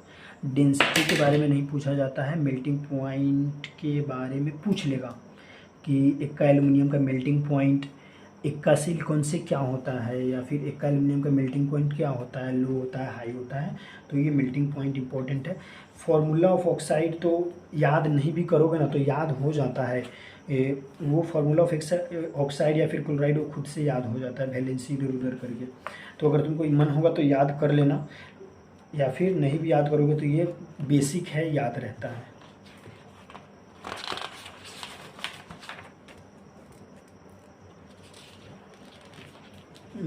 डेंसिटी के बारे में नहीं पूछा जाता है, मेल्टिंग पॉइंट के बारे में पूछ लेगा कि एक का एल्युमिनियम का मेल्टिंग पॉइंट, एक का सिलिकॉन से क्या होता है, या फिर एक का एल्युमिनियम का मेल्टिंग पॉइंट क्या होता है, लो होता है हाई होता है, तो ये मेल्टिंग पॉइंट इंपॉर्टेंट है। फार्मूला ऑफ ऑक्साइड तो याद नहीं भी करोगे ना तो याद हो जाता है, वो फार्मूला ऑफ ऑक्साइड या फिर क्लोराइड वो खुद से याद हो जाता है, वैलेंसी इधर उधर करके। तो अगर तुमको मन होगा तो याद कर लेना, या फिर नहीं भी याद करोगे तो ये बेसिक है, याद रहता है।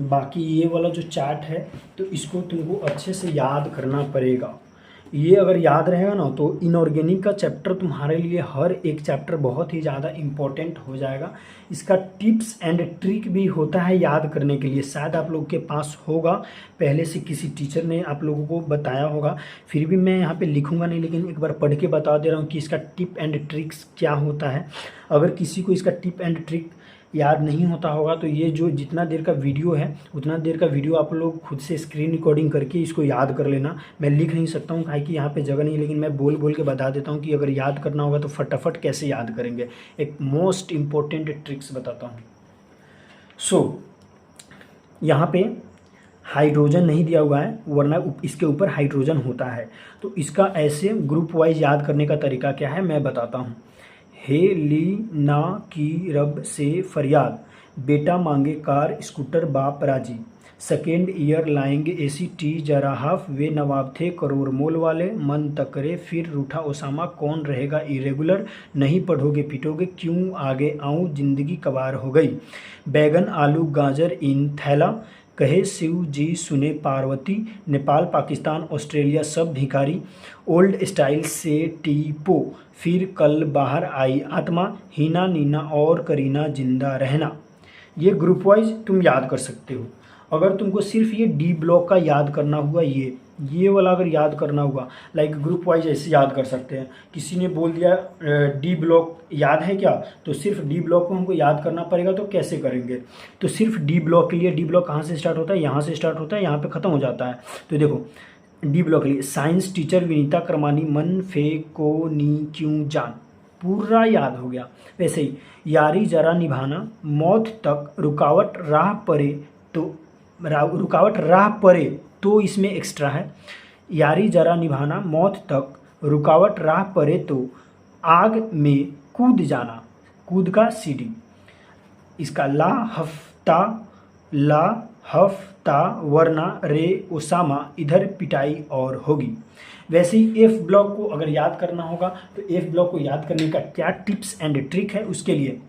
बाकी ये वाला जो चार्ट है तो इसको तुमको अच्छे से याद करना पड़ेगा। ये अगर याद रहेगा ना तो इनऑर्गेनिक का चैप्टर तुम्हारे लिए हर एक चैप्टर बहुत ही ज़्यादा इम्पोर्टेंट हो जाएगा। इसका टिप्स एंड ट्रिक भी होता है याद करने के लिए, शायद आप लोग के पास होगा, पहले से किसी टीचर ने आप लोगों को बताया होगा, फिर भी मैं यहाँ पे लिखूँगा नहीं, लेकिन एक बार पढ़ के बता दे रहा हूँ कि इसका टिप एंड ट्रिक्स क्या होता है। अगर किसी को इसका टिप एंड ट्रिक याद नहीं होता होगा तो ये जो जितना देर का वीडियो है उतना देर का वीडियो आप लोग खुद से स्क्रीन रिकॉर्डिंग करके इसको याद कर लेना। मैं लिख नहीं सकता हूँ काहे कि यहाँ पे जगह नहीं, लेकिन मैं बोल बोल के बता देता हूँ कि अगर याद करना होगा तो फटाफट कैसे याद करेंगे। एक मोस्ट इम्पोर्टेंट ट्रिक्स बताता हूँ। यहाँ पे हाइड्रोजन नहीं दिया हुआ है, वरना इसके ऊपर हाइड्रोजन होता है, तो इसका ऐसे ग्रुप वाइज याद करने का तरीका क्या है मैं बताता हूँ। हेलीना की रब से फरियाद, बेटा मांगे कार स्कूटर बाप राजी, सेकेंड ईयर लाएंगे एसी टी जराहाफ, वे नवाब थे करोड़ मोल वाले, मन तकरे फिर रूठा ओसामा, कौन रहेगा इरेगुलर, नहीं पढ़ोगे पिटोगे, क्यों आगे आऊँ जिंदगी कबार हो गई, बैगन आलू गाजर इन थैला, कहे शिव जी सुने पार्वती, नेपाल पाकिस्तान ऑस्ट्रेलिया सब भिखारी, ओल्ड स्टाइल से टीपो, फिर कल बाहर आई आत्मा, हीना नीना और करीना जिंदा रहना। ये ग्रुप वाइज तुम याद कर सकते हो। अगर तुमको सिर्फ ये डी ब्लॉक का याद करना हुआ, ये वाला अगर याद करना हुआ, लाइक ग्रुप वाइज ऐसे याद कर सकते हैं। किसी ने बोल दिया डी ब्लॉक याद है क्या, तो सिर्फ डी ब्लॉक को हमको याद करना पड़ेगा, तो कैसे करेंगे, तो सिर्फ डी ब्लॉक के लिए, डी ब्लॉक कहाँ से स्टार्ट होता है, यहाँ से स्टार्ट होता है, यहाँ पे ख़त्म हो जाता है। तो देखो डी ब्लॉक के लिए साइंस टीचर विनीता करमानी, मन फे को नी क्यों जान, पूरा याद हो गया। वैसे ही यारी जरा निभाना, मौत तक रुकावट राह पड़े तो रुकावट राह पड़े तो इसमें एक्स्ट्रा है, यारी जरा निभाना, मौत तक रुकावट राह पड़े तो आग में कूद जाना, कूद का सीढ़ी। इसका ला हफ्ता वरना रे ओसामा, इधर पिटाई और होगी। वैसे ही एफ ब्लॉक को अगर याद करना होगा तो एफ ब्लॉक को याद करने का क्या टिप्स एंड ट्रिक है, उसके लिए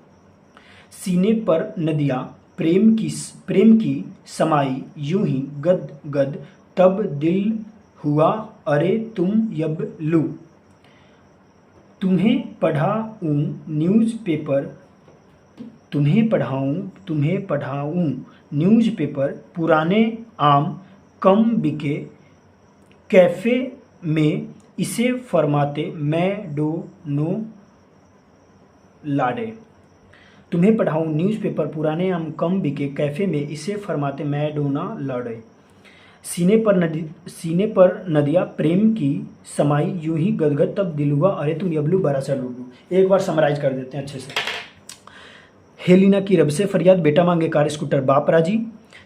सीने पर नदियाँ प्रेम की समाई, यूं ही गद गद तब दिल हुआ, अरे तुम यब लू, तुम्हें पढ़ाऊं न्यूज़पेपर, तुम्हें पढ़ाऊं न्यूज़पेपर, पुराने आम कम बिके कैफ़े में इसे फरमाते मैडोनो लाडे। तुम्हें पढ़ाऊँ न्यूज़पेपर पुराने आम कम बिके कैफ़े में इसे फरमाते मैडोना लाडे। सीने पर नदिया प्रेम की समाई यूं ही गदगद तब दिल हुआ अरे तुम यबलू बरा सा लुल्लू। एक बार समराइज कर देते हैं अच्छे से। हेलिना की रब से फरियाद बेटा मांगे कार स्कूटर बाप राजी।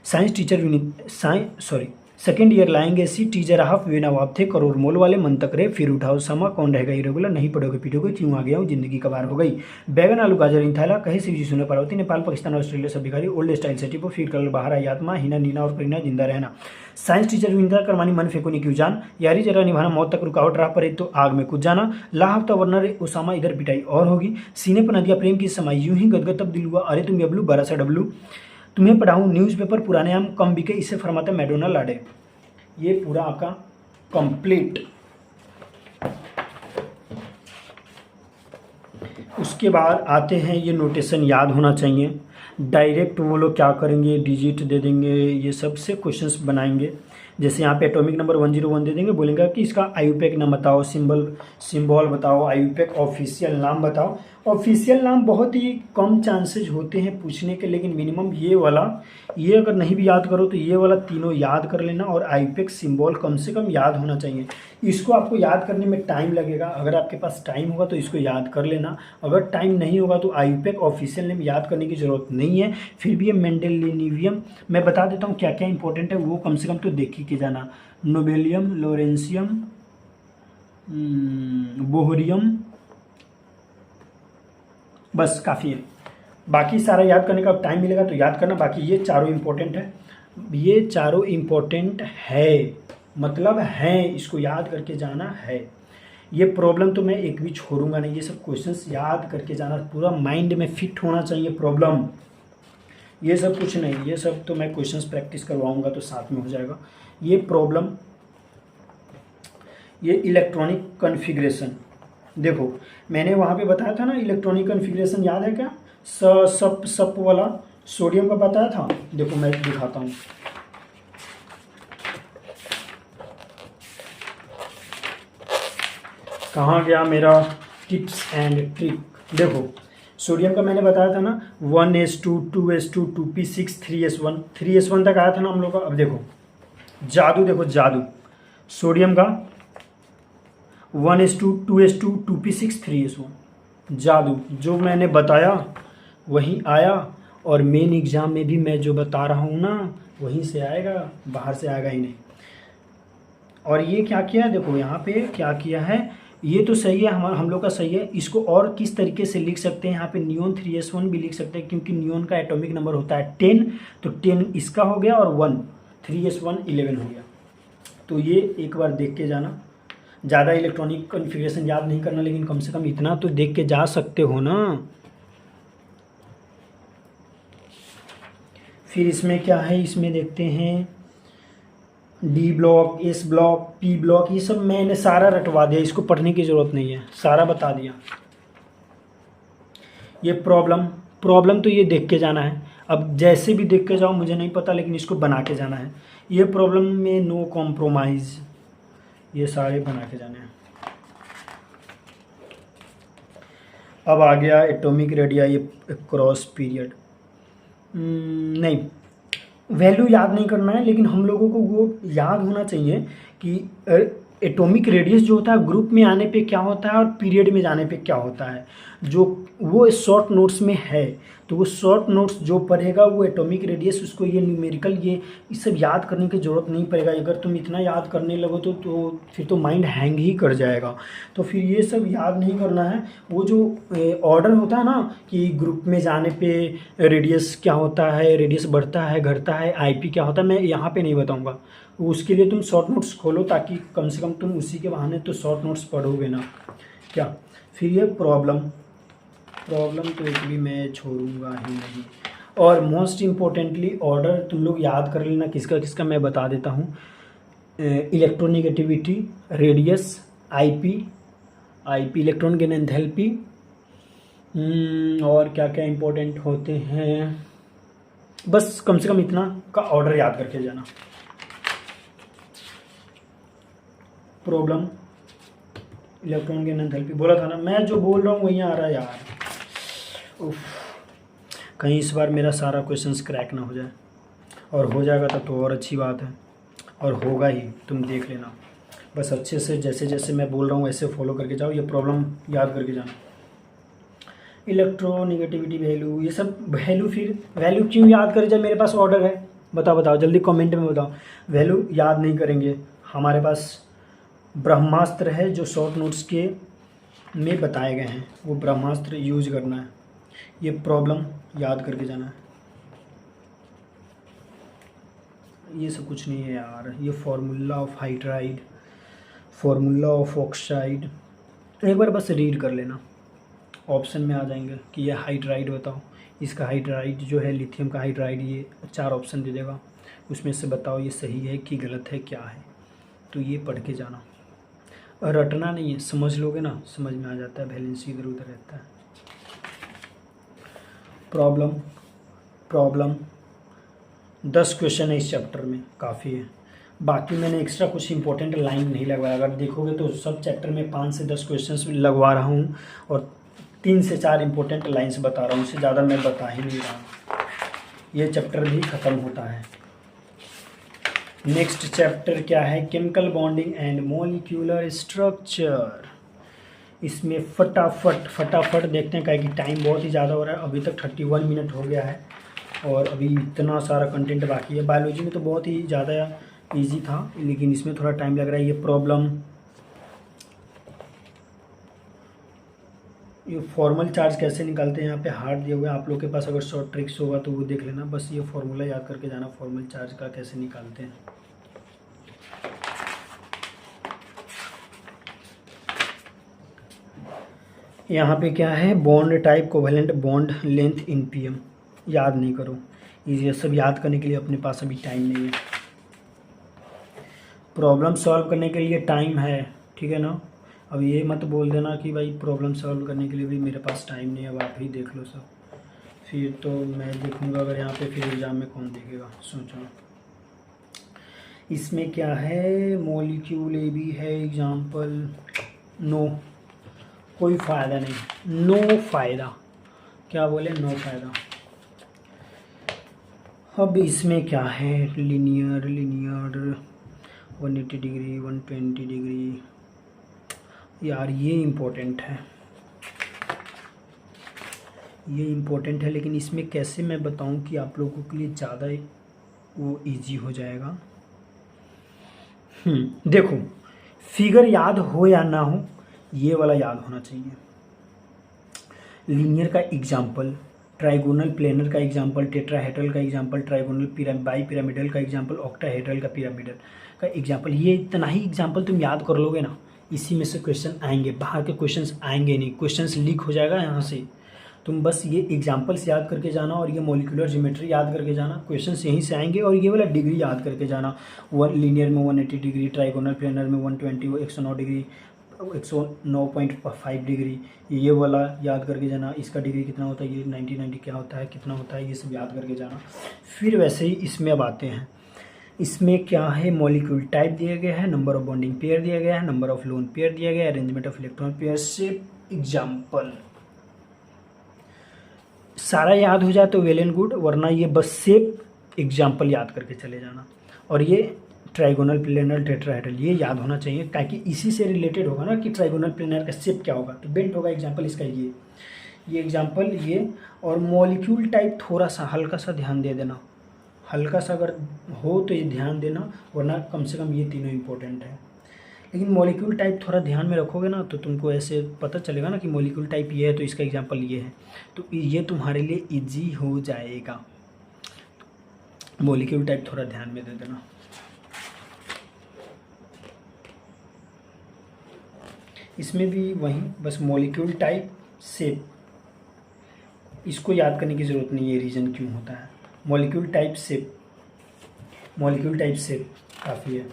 साइंस टीचर सेकेंड ईयर लाएंगे ऐसी टीचर हाफ वे नवाब थे करोड़ मोल वाले मन तक रहे फिर उठाओ समा कौन रहेगा इरेगुलर नहीं पढ़ोगे पीटोगे क्यों आ गया हूँ जिंदगी कबार हो गई। बैगन आलू गाजर इन थैला कहे शिव जी सुने पार्वती नेपाल पाकिस्तान ऑस्ट्रेलिया सब भिखारी ओल्ड स्टाइल सेटी पर फिर कलर बाहर आई आत्मा हिना नीना और करीना जिंदा रहना। साइंस टीचर विंदा करवानी मन फेंको नहीं क्यों जान यारी जरा निभाना मौत तक रुकावट राह पड़े तो आग में कूद जाना। ला हफ्ता वर्नर उसामा इधर पिटाई और होगी। सीने पर नदिया प्रेम की समाई यूं ही गदगद तब दिल हुआ अरे तुम यबलू बरा सा डब्लू। तुम्हें पढ़ाऊँ न्यूज़पेपर पुराने आम कम बिके इसे फरमाते मैडोना लाडे। ये पूरा आपका कंप्लीट। उसके बाद आते हैं ये नोटेशन याद होना चाहिए। डायरेक्ट वो लोग क्या करेंगे डिजिट दे देंगे ये सब से क्वेश्चंस बनाएंगे। जैसे यहाँ पे एटॉमिक नंबर 101 दे देंगे बोलेंगे कि इसका आईयूपैक नाम बताओ सिंबल बताओ आईयूपैक ऑफिशियल नाम बताओ। ऑफिशियल नाम बहुत ही कम चांसेस होते हैं पूछने के लेकिन मिनिमम ये अगर नहीं भी याद करो तो ये वाला तीनों याद कर लेना और आईयूपैक सिंबल कम से कम याद होना चाहिए। इसको आपको याद करने में टाइम लगेगा। अगर आपके पास टाइम होगा तो इसको याद कर लेना। अगर टाइम नहीं होगा तो आईयूपैक ऑफिशियल नेम याद करने की ज़रूरत नहीं है। फिर भी ये मेंडेलिनियम मैं बता देता हूँ क्या क्या इंपॉर्टेंट है वो कम से कम तो देख के जाना। नोबेलियम लोरेंसियम बोहरियम बस काफ़ी है। बाकी सारा याद करने का टाइम मिलेगा तो याद करना। बाकी ये चारों इम्पोर्टेंट है। ये चारों इम्पोर्टेंट है मतलब है इसको याद करके जाना है। ये प्रॉब्लम तो मैं एक भी छोड़ूंगा नहीं। ये सब क्वेश्चंस याद करके जाना पूरा माइंड में फिट होना चाहिए प्रॉब्लम। ये सब कुछ नहीं ये सब तो मैं क्वेश्चंस प्रैक्टिस करवाऊंगा तो साथ में हो जाएगा। ये प्रॉब्लम ये इलेक्ट्रॉनिक कॉन्फ़िगरेशन देखो मैंने वहाँ पे बताया था ना इलेक्ट्रॉनिक कॉन्फ़िगरेशन याद है क्या सप वाला सोडियम का बताया था। देखो मैं दिखाता हूँ। कहाँ गया मेरा टिप्स एंड ट्रिक। देखो सोडियम का मैंने बताया था ना 1s2 2s2 2p6 3s1 तक आया था ना हम लोग का। अब देखो जादू सोडियम का 1s2 2s2 2p6 3s1 जादू जो मैंने बताया वही आया और मेन एग्ज़ाम में भी मैं जो बता रहा हूँ ना वहीं से आएगा बाहर से आएगा ही नहीं। और ये क्या किया देखो यहाँ पे क्या किया है ये तो सही है हम लोग का सही है। इसको और किस तरीके से लिख सकते हैं यहाँ पे नियोन 3s1 भी लिख सकते हैं क्योंकि नियोन का एटॉमिक नंबर होता है 10 तो 10 इसका हो गया और 1 3s1 11 हो गया। तो ये एक बार देख के जाना। ज़्यादा इलेक्ट्रॉनिक कॉन्फ़िगरेशन याद नहीं करना लेकिन कम से कम इतना तो देख के जा सकते हो ना। फिर इसमें क्या है इसमें देखते हैं D block S block P block ये सब मैंने सारा रटवा दिया। इसको पढ़ने की ज़रूरत नहीं है सारा बता दिया। ये प्रॉब्लम तो ये देख के जाना है। अब जैसे भी देख के जाओ मुझे नहीं पता लेकिन इसको बना के जाना है। ये प्रॉब्लम में नो कॉम्प्रोमाइज़ ये सारे बना के जाने हैं। अब आ गया एटॉमिक रेडिया ये क्रॉस पीरियड नहीं वैल्यू याद नहीं करना है लेकिन हम लोगों को वो याद होना चाहिए कि एटॉमिक रेडियस जो होता है ग्रुप में आने पे क्या होता है और पीरियड में जाने पे क्या होता है जो वो शॉर्ट नोट्स में है। तो वो शॉर्ट नोट्स जो पढ़ेगा वो एटॉमिक रेडियस उसको ये न्यूमेरिकल ये सब याद करने की ज़रूरत नहीं पड़ेगा। अगर तुम इतना याद करने लगो तो फिर तो माइंड हैंग ही कर जाएगा। तो फिर ये सब याद नहीं करना है। वो जो ऑर्डर होता है ना कि ग्रुप में जाने पे रेडियस क्या होता है रेडियस बढ़ता है घटता है आईपी क्या होता है मैं यहाँ पे नहीं बताऊँगा। उसके लिए तुम शॉर्ट नोट्स खोलो ताकि कम से कम तुम उसी के बहाने तो शॉर्ट नोट्स पढ़ोगे ना क्या। फिर ये प्रॉब्लम तो एक भी मैं छोड़ूंगा ही नहीं। और मोस्ट इम्पोर्टेंटली ऑर्डर तुम लोग याद कर लेना किसका किसका मैं बता देता हूँ। Electronegativity radius IP electron gain enthalpy और क्या क्या इम्पोर्टेंट होते हैं बस कम से कम इतना का ऑर्डर याद करके जाना। प्रॉब्लम इलेक्ट्रॉन की एंथैल्पी बोला था ना, मैं जो बोल रहा हूँ वहीं आ रहा है यार। उफ, कहीं इस बार मेरा सारा क्वेश्चंस क्रैक ना हो जाए, और हो जाएगा तब तो और अच्छी बात है, और होगा ही, तुम देख लेना। बस अच्छे से जैसे जैसे मैं बोल रहा हूँ ऐसे फॉलो करके जाओ, ये प्रॉब्लम याद करके जाना। इलेक्ट्रोनिगेटिविटी वैल्यू, ये सब वैल्यू, फिर वैल्यू क्यों याद करें जब मेरे पास ऑर्डर है? बताओ बताओ जल्दी कमेंट में बताओ। वैल्यू याद नहीं करेंगे, हमारे पास ब्रह्मास्त्र है जो शॉर्ट नोट्स के में बताए गए हैं, वो ब्रह्मास्त्र यूज करना है। ये प्रॉब्लम याद करके जाना है। ये सब कुछ नहीं है यार, ये formula of hydride, formula of oxide, एक बार बस रीड कर लेना, ऑप्शन में आ जाएंगे कि ये हाइड्राइड बताओ, इसका हाइड्राइड जो है लिथियम का हाइड्राइड, ये 4 ऑप्शन दे देगा, उसमें से बताओ ये सही है कि गलत है, क्या है। तो ये पढ़ के जाना, रटना नहीं है, समझ लोगे ना, समझ में आ जाता है, वैलेंसी इधर उधर रहता है। प्रॉब्लम प्रॉब्लम 10 क्वेश्चन है इस चैप्टर में, काफ़ी है। बाकी मैंने एक्स्ट्रा कुछ इंपॉर्टेंट लाइन नहीं लगवाया, अगर देखोगे तो सब चैप्टर में 5 से 10 क्वेश्चंस लगवा रहा हूँ, और 3 से 4 इंपॉर्टेंट लाइन्स बता रहा हूँ, उससे ज़्यादा मैं बता ही नहीं रहा हूँ। ये चैप्टर भी ख़त्म होता है। नेक्स्ट चैप्टर क्या है? Chemical bonding and molecular structure. इसमें फटाफट देखते हैं, कि टाइम बहुत ही ज़्यादा हो रहा है, अभी तक 31 मिनट हो गया है, और अभी इतना सारा कंटेंट बाकी है। बायोलॉजी में तो बहुत ही ज़्यादा इजी था, लेकिन इसमें थोड़ा टाइम लग रहा है। ये प्रॉब्लम, ये फॉर्मल चार्ज कैसे निकालते हैं, यहाँ पे हार्ड दिए हुए हैं, आप लोग के पास अगर शॉर्ट ट्रिक्स होगा तो वो देख लेना। बस ये फॉर्मूला याद करके जाना, फॉर्मल चार्ज का कैसे निकालते हैं। यहाँ पे क्या है? Bond type, covalent bond length in PM, याद नहीं करो, ये सब याद करने के लिए अपने पास अभी टाइम नहीं है। प्रॉब्लम सॉल्व करने के लिए टाइम है, ठीक है ना। अब ये मत बोल देना कि भाई प्रॉब्लम सॉल्व करने के लिए भी मेरे पास टाइम नहीं है, अब आप ही देख लो सब, फिर तो मैं देखूँगा अगर यहाँ पे, फिर एग्ज़ाम में कौन देखेगा, सोचो। इसमें क्या है? मॉलिक्यूल ए बी है एग्जाम्पल, नो, कोई फ़ायदा नहीं, नो फ़ायदा, क्या बोले, नो फ़ायदा। अब इसमें क्या है? लीनियर 180 डिग्री 120 डिग्री, यार ये इम्पोर्टेंट है, ये इम्पोर्टेंट है, लेकिन इसमें कैसे मैं बताऊं कि आप लोगों के लिए ज़्यादा वो इजी हो जाएगा। देखो, फिगर याद हो या ना हो, ये वाला याद होना चाहिए। लीनियर का एग्जाम्पल, ट्राइगोनल प्लेनर का एग्जाम्पल, टेट्राहेड्रल का एग्जाम्पल, ट्राइगोनल बाई पिरामिडल का एग्जाम्पल, ऑक्टाहेड्रल का पिरामिडल का एग्जाम्पल, ये इतना ही एग्जाम्पल तुम याद कर लोगे ना, इसी में से क्वेश्चन आएंगे, बाहर के क्वेश्चंस आएंगे नहीं, क्वेश्चंस लीक हो जाएगा यहाँ से। तुम बस ये एग्जाम्पल्स याद करके जाना, और ये मॉलिक्यूलर ज्योमेट्री याद करके जाना, क्वेश्चंस यहीं से आएंगे, और ये वाला डिग्री याद करके जाना। लीनियर में 180 डिग्री, ट्राइगोनल प्लेनर में 120, 109 डिग्री, 109.5 डिग्री, ये वाला याद करके जाना। इसका डिग्री कितना होता है, ये 90 क्या होता है, कितना होता है, ये सब याद करके जाना। फिर वैसे ही इसमें अब आते हैं, इसमें क्या है? मॉलिक्यूल टाइप दिया गया है, नंबर ऑफ बॉन्डिंग पेयर दिया गया है, नंबर ऑफ लोन पेयर दिया गया है, arrangement of electron pair, shape, example. सारा याद हो जाए तो वेल एंड गुड, वरना ये बस शेप, एग्जाम्पल याद करके चले जाना। और ये ट्राइगोनल प्लेनर टेट्राहेड्रल, ये याद होना चाहिए, ताकि इसी से रिलेटेड होगा ना कि ट्राइगोनल प्लेनर का शेप क्या होगा, तो बेंट होगा एग्जाम्पल इसका, ये एग्जाम्पल ये। और मॉलिक्यूल टाइप थोड़ा सा हल्का सा ध्यान दे देना, हल्का सा अगर हो तो ये ध्यान देना, वरना कम से कम ये तीनों इंपॉर्टेंट है। लेकिन मॉलिक्यूल टाइप थोड़ा ध्यान में रखोगे ना, तो तुमको ऐसे पता चलेगा ना कि मॉलिक्यूल टाइप ये है तो इसका एग्जाम्पल ये है, तो ये तुम्हारे लिए इजी हो जाएगा। मॉलिक्यूल टाइप थोड़ा ध्यान में दे देना। इसमें भी वही, बस मॉलिक्यूल टाइप शेप, इसको याद करने की ज़रूरत नहीं है, रीजन क्यों होता है। Molecule type shape, molecule type shape काफ़ी है,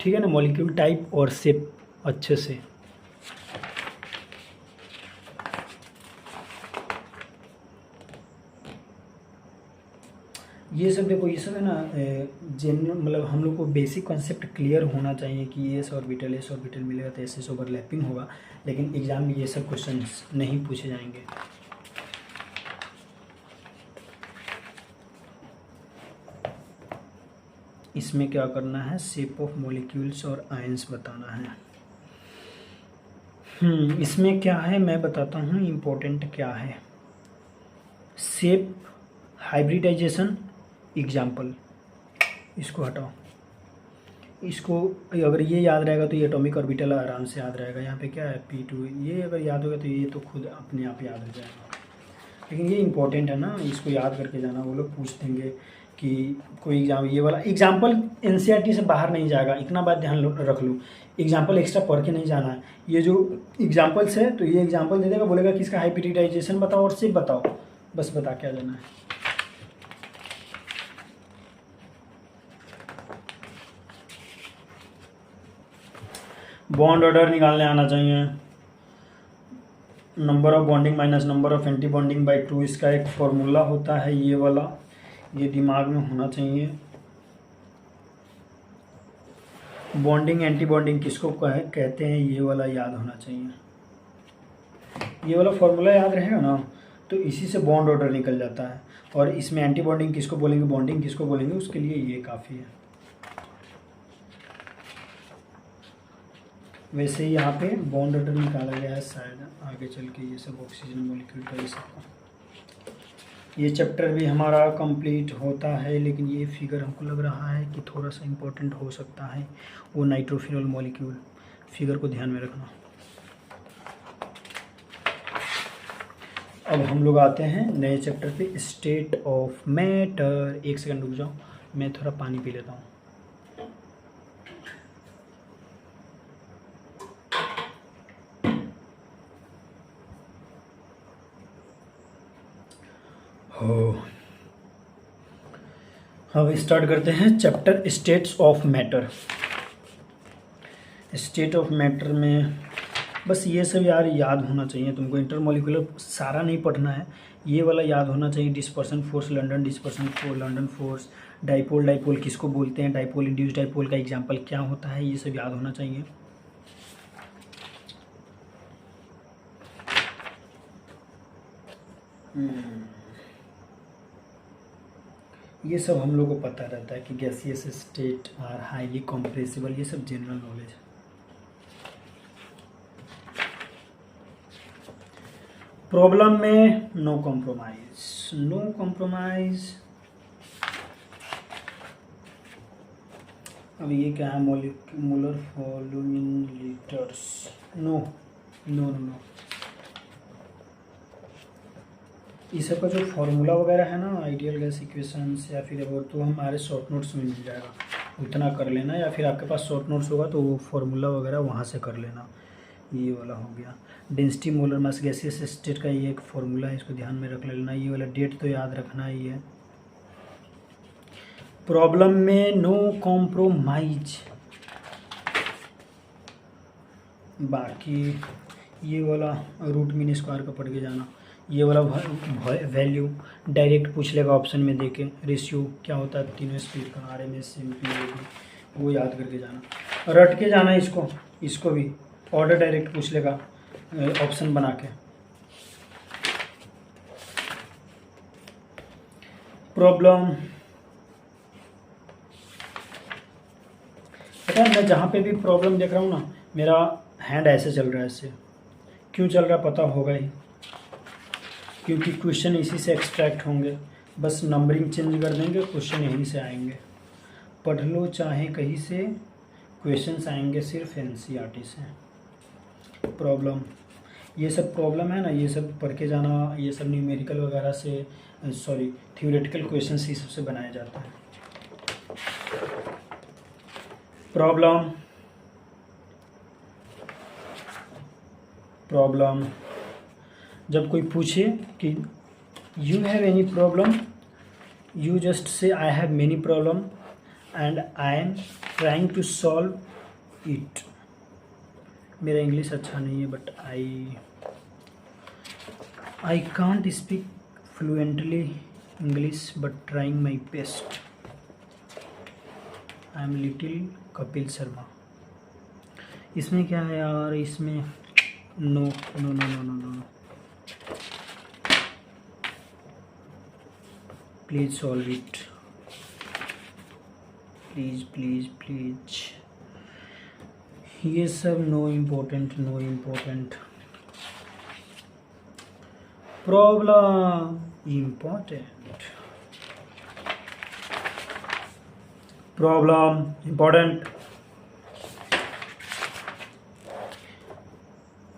ठीक है ना। मॉलिक्यूल टाइप और शेप अच्छे से। ये सब देखो, ये सब है ना जनरल, मतलब हम लोग को बेसिक कॉन्सेप्ट क्लियर होना चाहिए कि एस ऑर्बिटल मिलेगा तो एस ओवरलैपिंग होगा, लेकिन एग्जाम में ये सब क्वेश्चंस नहीं पूछे जाएंगे। इसमें क्या करना है, शेप ऑफ मॉलिक्यूल्स और आयंस बताना है। इसमें क्या है मैं बताता हूँ, इम्पोर्टेंट क्या है। शेप, हाइब्रिडाइजेशन, एग्जाम्पल, इसको हटाओ। इसको अगर ये याद रहेगा तो ये एटॉमिक ऑर्बिटल आराम से याद रहेगा। यहाँ पे क्या है P2, ये अगर याद होगा तो ये तो खुद अपने आप याद हो जाएगा। लेकिन ये इंपॉर्टेंट है ना, इसको याद करके जाना। वो लोग पूछ देंगे कि कोई एग्जाम, ये वाला एग्जाम्पल एनसीईआरटी से बाहर नहीं जाएगा, इतना बात ध्यान रख लो। एग्जाम्पल एक्स्ट्रा पढ़ के नहीं जाना है। ये जो एग्जाम्पल्स है तो ये एग्जाम्पल दे देगा, बोलेगा कि इसका हाइब्रिडाइजेशन बताओ और शेप बताओ, बस बता के आ जाना है। बॉन्ड ऑर्डर निकालने आना चाहिए। Number of bonding minus number of anti bonding by 2, इसका एक फॉर्मूला होता है ये वाला, ये दिमाग में होना चाहिए। बॉन्डिंग एंटी बॉन्डिंग किसको कहते हैं, ये वाला याद होना चाहिए। ये वाला फॉर्मूला याद रहेगा ना तो इसी से बॉन्ड ऑर्डर निकल जाता है। और इसमें एंटी बॉन्डिंग किसको बोलेंगे, बॉन्डिंग किसको बोलेंगे, उसके लिए ये काफ़ी है। वैसे ही यहाँ पे बॉन्ड ऑर्डर निकाला गया है, शायद आगे चल के ये सब ऑक्सीजन मॉलिक्यूल का ये सब। ये चैप्टर भी हमारा कंप्लीट होता है, लेकिन ये फिगर हमको लग रहा है कि थोड़ा सा इम्पोर्टेंट हो सकता है, वो नाइट्रोफिनॉल मॉलिक्यूल। फिगर को ध्यान में रखना। अब हम लोग आते हैं नए चैप्टर पे, स्टेट ऑफ मैटर। एक सेकंड रुक जाओ, मैं थोड़ा पानी पी लेता हूँ। अब स्टार्ट करते हैं chapter states of matter. State of matter में बस ये सब यार याद होना चाहिए तुमको। इंटरमोलिकुलर सारा नहीं पढ़ना है, ये वाला याद होना चाहिए। Dispersion force London, dispersion force London force, dipole, dipole किसको बोलते हैं, डाइपोल इंड्यूस डाइपोल का एग्जांपल क्या होता है, ये सब याद होना चाहिए। ये सब हम लोग को पता रहता है कि gaseous state are highly compressible, ये सब जनरल नॉलेज है। प्रॉब्लम में नो कॉम्प्रोमाइज, नो कॉम्प्रोमाइज। अब ये क्या है, molar volume in litres, no no no no. इस सब का जो फॉर्मूला वगैरह है ना, आइडियल गैस इक्वेशंस या फिर वो तो हमारे शॉर्ट नोट्स में मिल जाएगा, उतना कर लेना। या फिर आपके पास शॉर्ट नोट्स होगा तो वो फॉर्मूला वगैरह वहाँ से कर लेना। ये वाला हो गया density molar mass gaseous state का, ये एक फॉर्मूला है, इसको ध्यान में रख लेना। ये वाला डेट तो याद रखना ही है। प्रॉब्लम में नो कॉम्प्रोमाइज। बाकी ये वाला रूट मीन स्क्वायर का पढ़ के जाना। ये वाला वैल्यू डायरेक्ट पूछ लेगा ऑप्शन में देके। रेशियो क्या होता है तीनों स्पीड का, RMS MP, वो याद करके जाना, रट के जाना इसको। इसको भी ऑर्डर डायरेक्ट पूछ लेगा ऑप्शन बना के। प्रॉब्लम पता है, मैं जहाँ पे भी प्रॉब्लम देख रहा हूँ ना, मेरा हैंड ऐसे चल रहा है। इससे क्यों चल रहा पता होगा ही, क्योंकि क्वेश्चन इसी से एक्सट्रैक्ट होंगे। बस नंबरिंग चेंज कर देंगे, क्वेश्चन यहीं से आएंगे। पढ़ लो चाहे कहीं से, क्वेश्चंस आएंगे सिर्फ NCERT से। प्रॉब्लम, ये सब प्रॉब्लम है ना, ये सब पढ़ के जाना। ये सब न्यूमेरिकल वगैरह से, सॉरी थ्योरेटिकल क्वेश्चंस ही सबसे बनाया जाता है। प्रॉब्लम, प्रॉब्लम जब कोई पूछे कि you have any problem, you just say I have many problem and I am trying to solve it. मेरा इंग्लिश अच्छा नहीं है, but I can't speak fluently English but trying my best. I am little Kapil Sharma. इसमें क्या है यार, इसमें no no no no no no, please solve it, please please please. ये सब no important, no important. Problem important, problem important.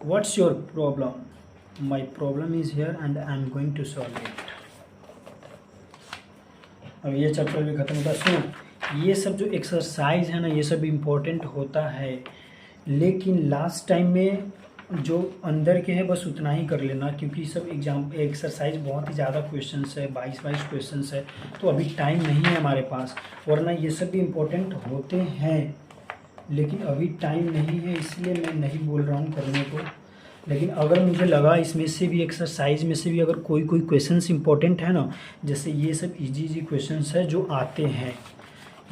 What's your problem? My problem is here and I'm going to solve it. अब ये chapter भी खत्म होता है। सुनो, ये सब जो एक्सरसाइज है ना, ये सब इम्पोर्टेंट होता है, लेकिन लास्ट टाइम में जो अंदर के है बस उतना ही कर लेना, क्योंकि सब एग्जाम एक्सरसाइज बहुत ही ज़्यादा क्वेश्चंस है, 22 क्वेश्चंस है, तो अभी टाइम नहीं है हमारे पास। वरना ये सब भी इम्पोर्टेंट होते हैं, लेकिन अभी टाइम नहीं है, इसलिए मैं नहीं बोल रहा हूँ करने को। लेकिन अगर मुझे लगा इसमें से भी, एक्सरसाइज में से भी अगर कोई क्वेश्चंस इंपॉर्टेंट है ना, जैसे ये सब इजी क्वेश्चंस है जो आते हैं,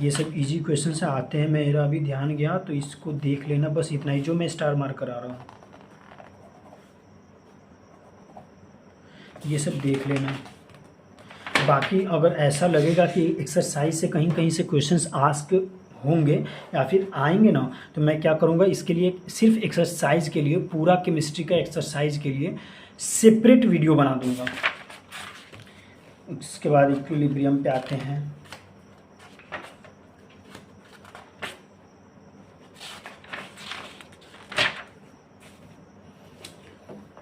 ये सब इजी क्वेश्चंस आते हैं, मेरा अभी ध्यान गया तो इसको देख लेना, बस इतना ही जो मैं स्टार मार्क करा रहा हूँ, ये सब देख लेना। बाकी अगर ऐसा लगेगा कि एक्सरसाइज से कहीं कहीं से क्वेश्चंस आस्क होंगे या फिर आएंगे ना, तो मैं क्या करूँगा, इसके लिए सिर्फ एक्सरसाइज के लिए, पूरा केमिस्ट्री का एक्सरसाइज के लिए सेपरेट वीडियो बना दूंगा। उसके बाद इक्विलिब्रियम पे आते हैं।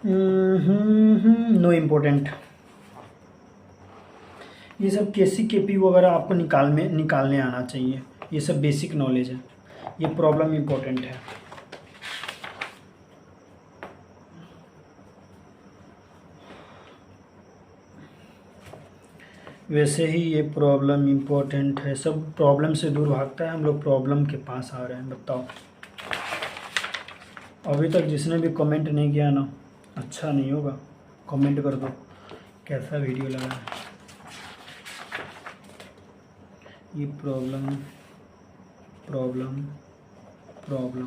Know important. ये सब केसी केपी वगैरह आपको निकालने आना चाहिए, ये सब बेसिक नॉलेज है। ये प्रॉब्लम इम्पोर्टेंट है। वैसे ही ये प्रॉब्लम इम्पोर्टेंट है, सब प्रॉब्लम से दूर भागता है, हम लोग प्रॉब्लम के पास आ रहे हैं। बताओ, अभी तक जिसने भी कमेंट नहीं किया ना, अच्छा नहीं होगा, कमेंट कर दो कैसा वीडियो लगा है। ये problem problem problem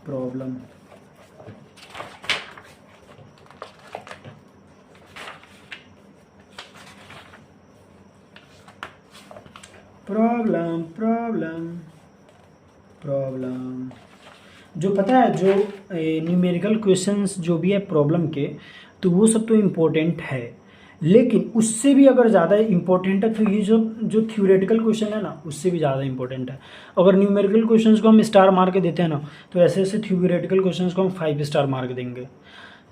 problem problem problem problem. जो पता है, जो न्यूमेरिकल क्वेश्चंस जो भी है प्रॉब्लम के, तो वो सब तो इम्पोर्टेंट है, लेकिन उससे भी अगर ज़्यादा इम्पोर्टेंट है तो ये जो थ्योरेटिकल क्वेश्चन है ना, उससे भी ज़्यादा इम्पोर्टेंट है। अगर न्यूमेरिकल क्वेश्चंस को हम स्टार मार्क देते हैं ना, तो ऐसे ऐसे थ्योरेटिकल क्वेश्चंस को हम 5 स्टार मार्क देंगे।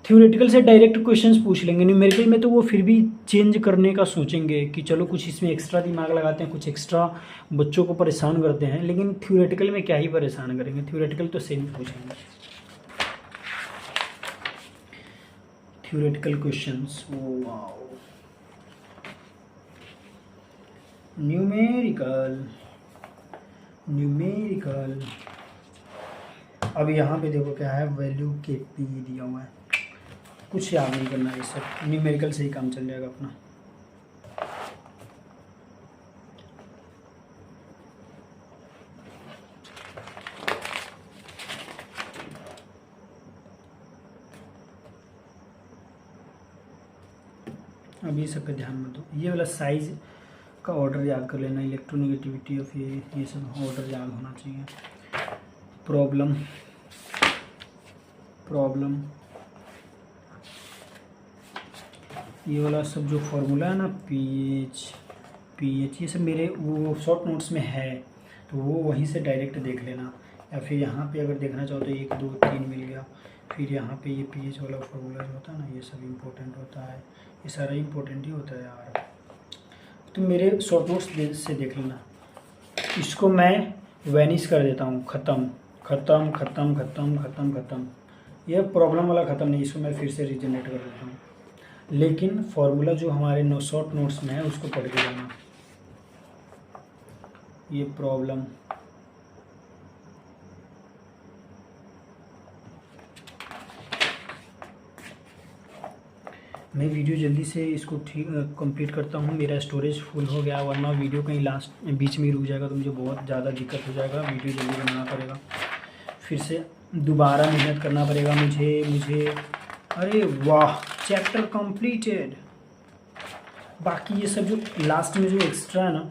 थ्योरेटिकल से डायरेक्ट क्वेश्चंस पूछ लेंगे, न्यूमेरिकल में तो वो फिर भी चेंज करने का सोचेंगे कि चलो कुछ इसमें एक्स्ट्रा दिमाग लगाते हैं, कुछ एक्स्ट्रा बच्चों को परेशान करते हैं, लेकिन थ्योरेटिकल में क्या ही परेशान करेंगे, थ्योरेटिकल तो सेम पूछेंगे। Theoretical questions, wow. Numerical numerical. अब यहाँ पे देखो क्या है, वैल्यू के पी दिया हुआ है, कुछ याद नहीं करना है, सब न्यूमेरिकल से ही काम चल जाएगा अपना। अब ये सब पे ध्यान मत दो, ये वाला साइज का ऑर्डर याद कर लेना, इलेक्ट्रोनेगेटिविटी ऑफ ये सब ऑर्डर याद होना चाहिए। प्रॉब्लम प्रॉब्लम, ये वाला सब जो फॉर्मूला है ना, पीएच, ये सब मेरे वो शॉर्ट नोट्स में है, तो वो वहीं से डायरेक्ट देख लेना। या फिर यहाँ पे अगर देखना चाहो तो 1 2 3 मिल गया, फिर यहाँ पे ये पीएच वाला फॉर्मूला जो होता है ना, ये सब इम्पोर्टेंट होता है, ये सारा इम्पोर्टेंट ही होता है यार। तो मेरे शॉर्ट नोट्स से देख लेना। इसको मैं वैनिश कर देता हूँ, ख़त्म ख़त्म ख़त्म ख़त्म ख़त्म ख़त्म। यह प्रॉब्लम वाला ख़त्म नहीं, इसको मैं फिर से रीजनरेट कर देता हूँ, लेकिन फॉर्मूला जो हमारे शॉर्ट नोट्स में है उसको पढ़ के जाना। ये प्रॉब्लम मैं वीडियो जल्दी से इसको ठीक कंप्लीट करता हूँ, मेरा स्टोरेज फुल हो गया, वरना वीडियो कहीं लास्ट बीच में ही रुक जाएगा तो मुझे बहुत ज़्यादा दिक्कत हो जाएगा, वीडियो जल्दी बनाना पड़ेगा, फिर से दोबारा मेहनत करना पड़ेगा मुझे। अरे वाह, चैप्टर कंप्लीटेड। बाकी ये सब जो लास्ट में जो एक्स्ट्रा है ना,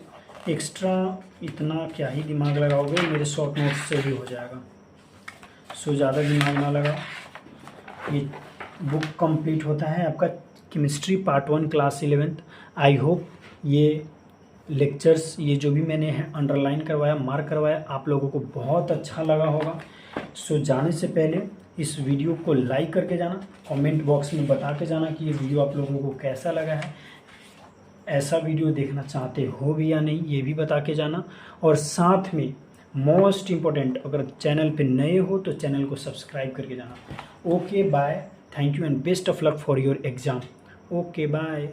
एक्स्ट्रा इतना क्या ही दिमाग लगाओगे, मेरे शॉर्ट नोट्स से भी हो जाएगा, सो ज़्यादा दिमाग ना लगाओ। ये बुक कंप्लीट होता है आपका chemistry part 1 class 11th। I hope ये लेक्चर्स, ये जो भी मैंने अंडरलाइन करवाया, मार्क करवाया, आप लोगों को बहुत अच्छा लगा होगा। सो जाने से पहले इस वीडियो को लाइक करके जाना, कमेंट बॉक्स में बता के जाना कि ये वीडियो आप लोगों को कैसा लगा है, ऐसा वीडियो देखना चाहते हो भी या नहीं, ये भी बता के जाना। और साथ में मोस्ट इम्पोर्टेंट, अगर चैनल पे नए हो तो चैनल को सब्सक्राइब करके जाना। Okay bye, thank you and best of luck for your exam. Okay bye.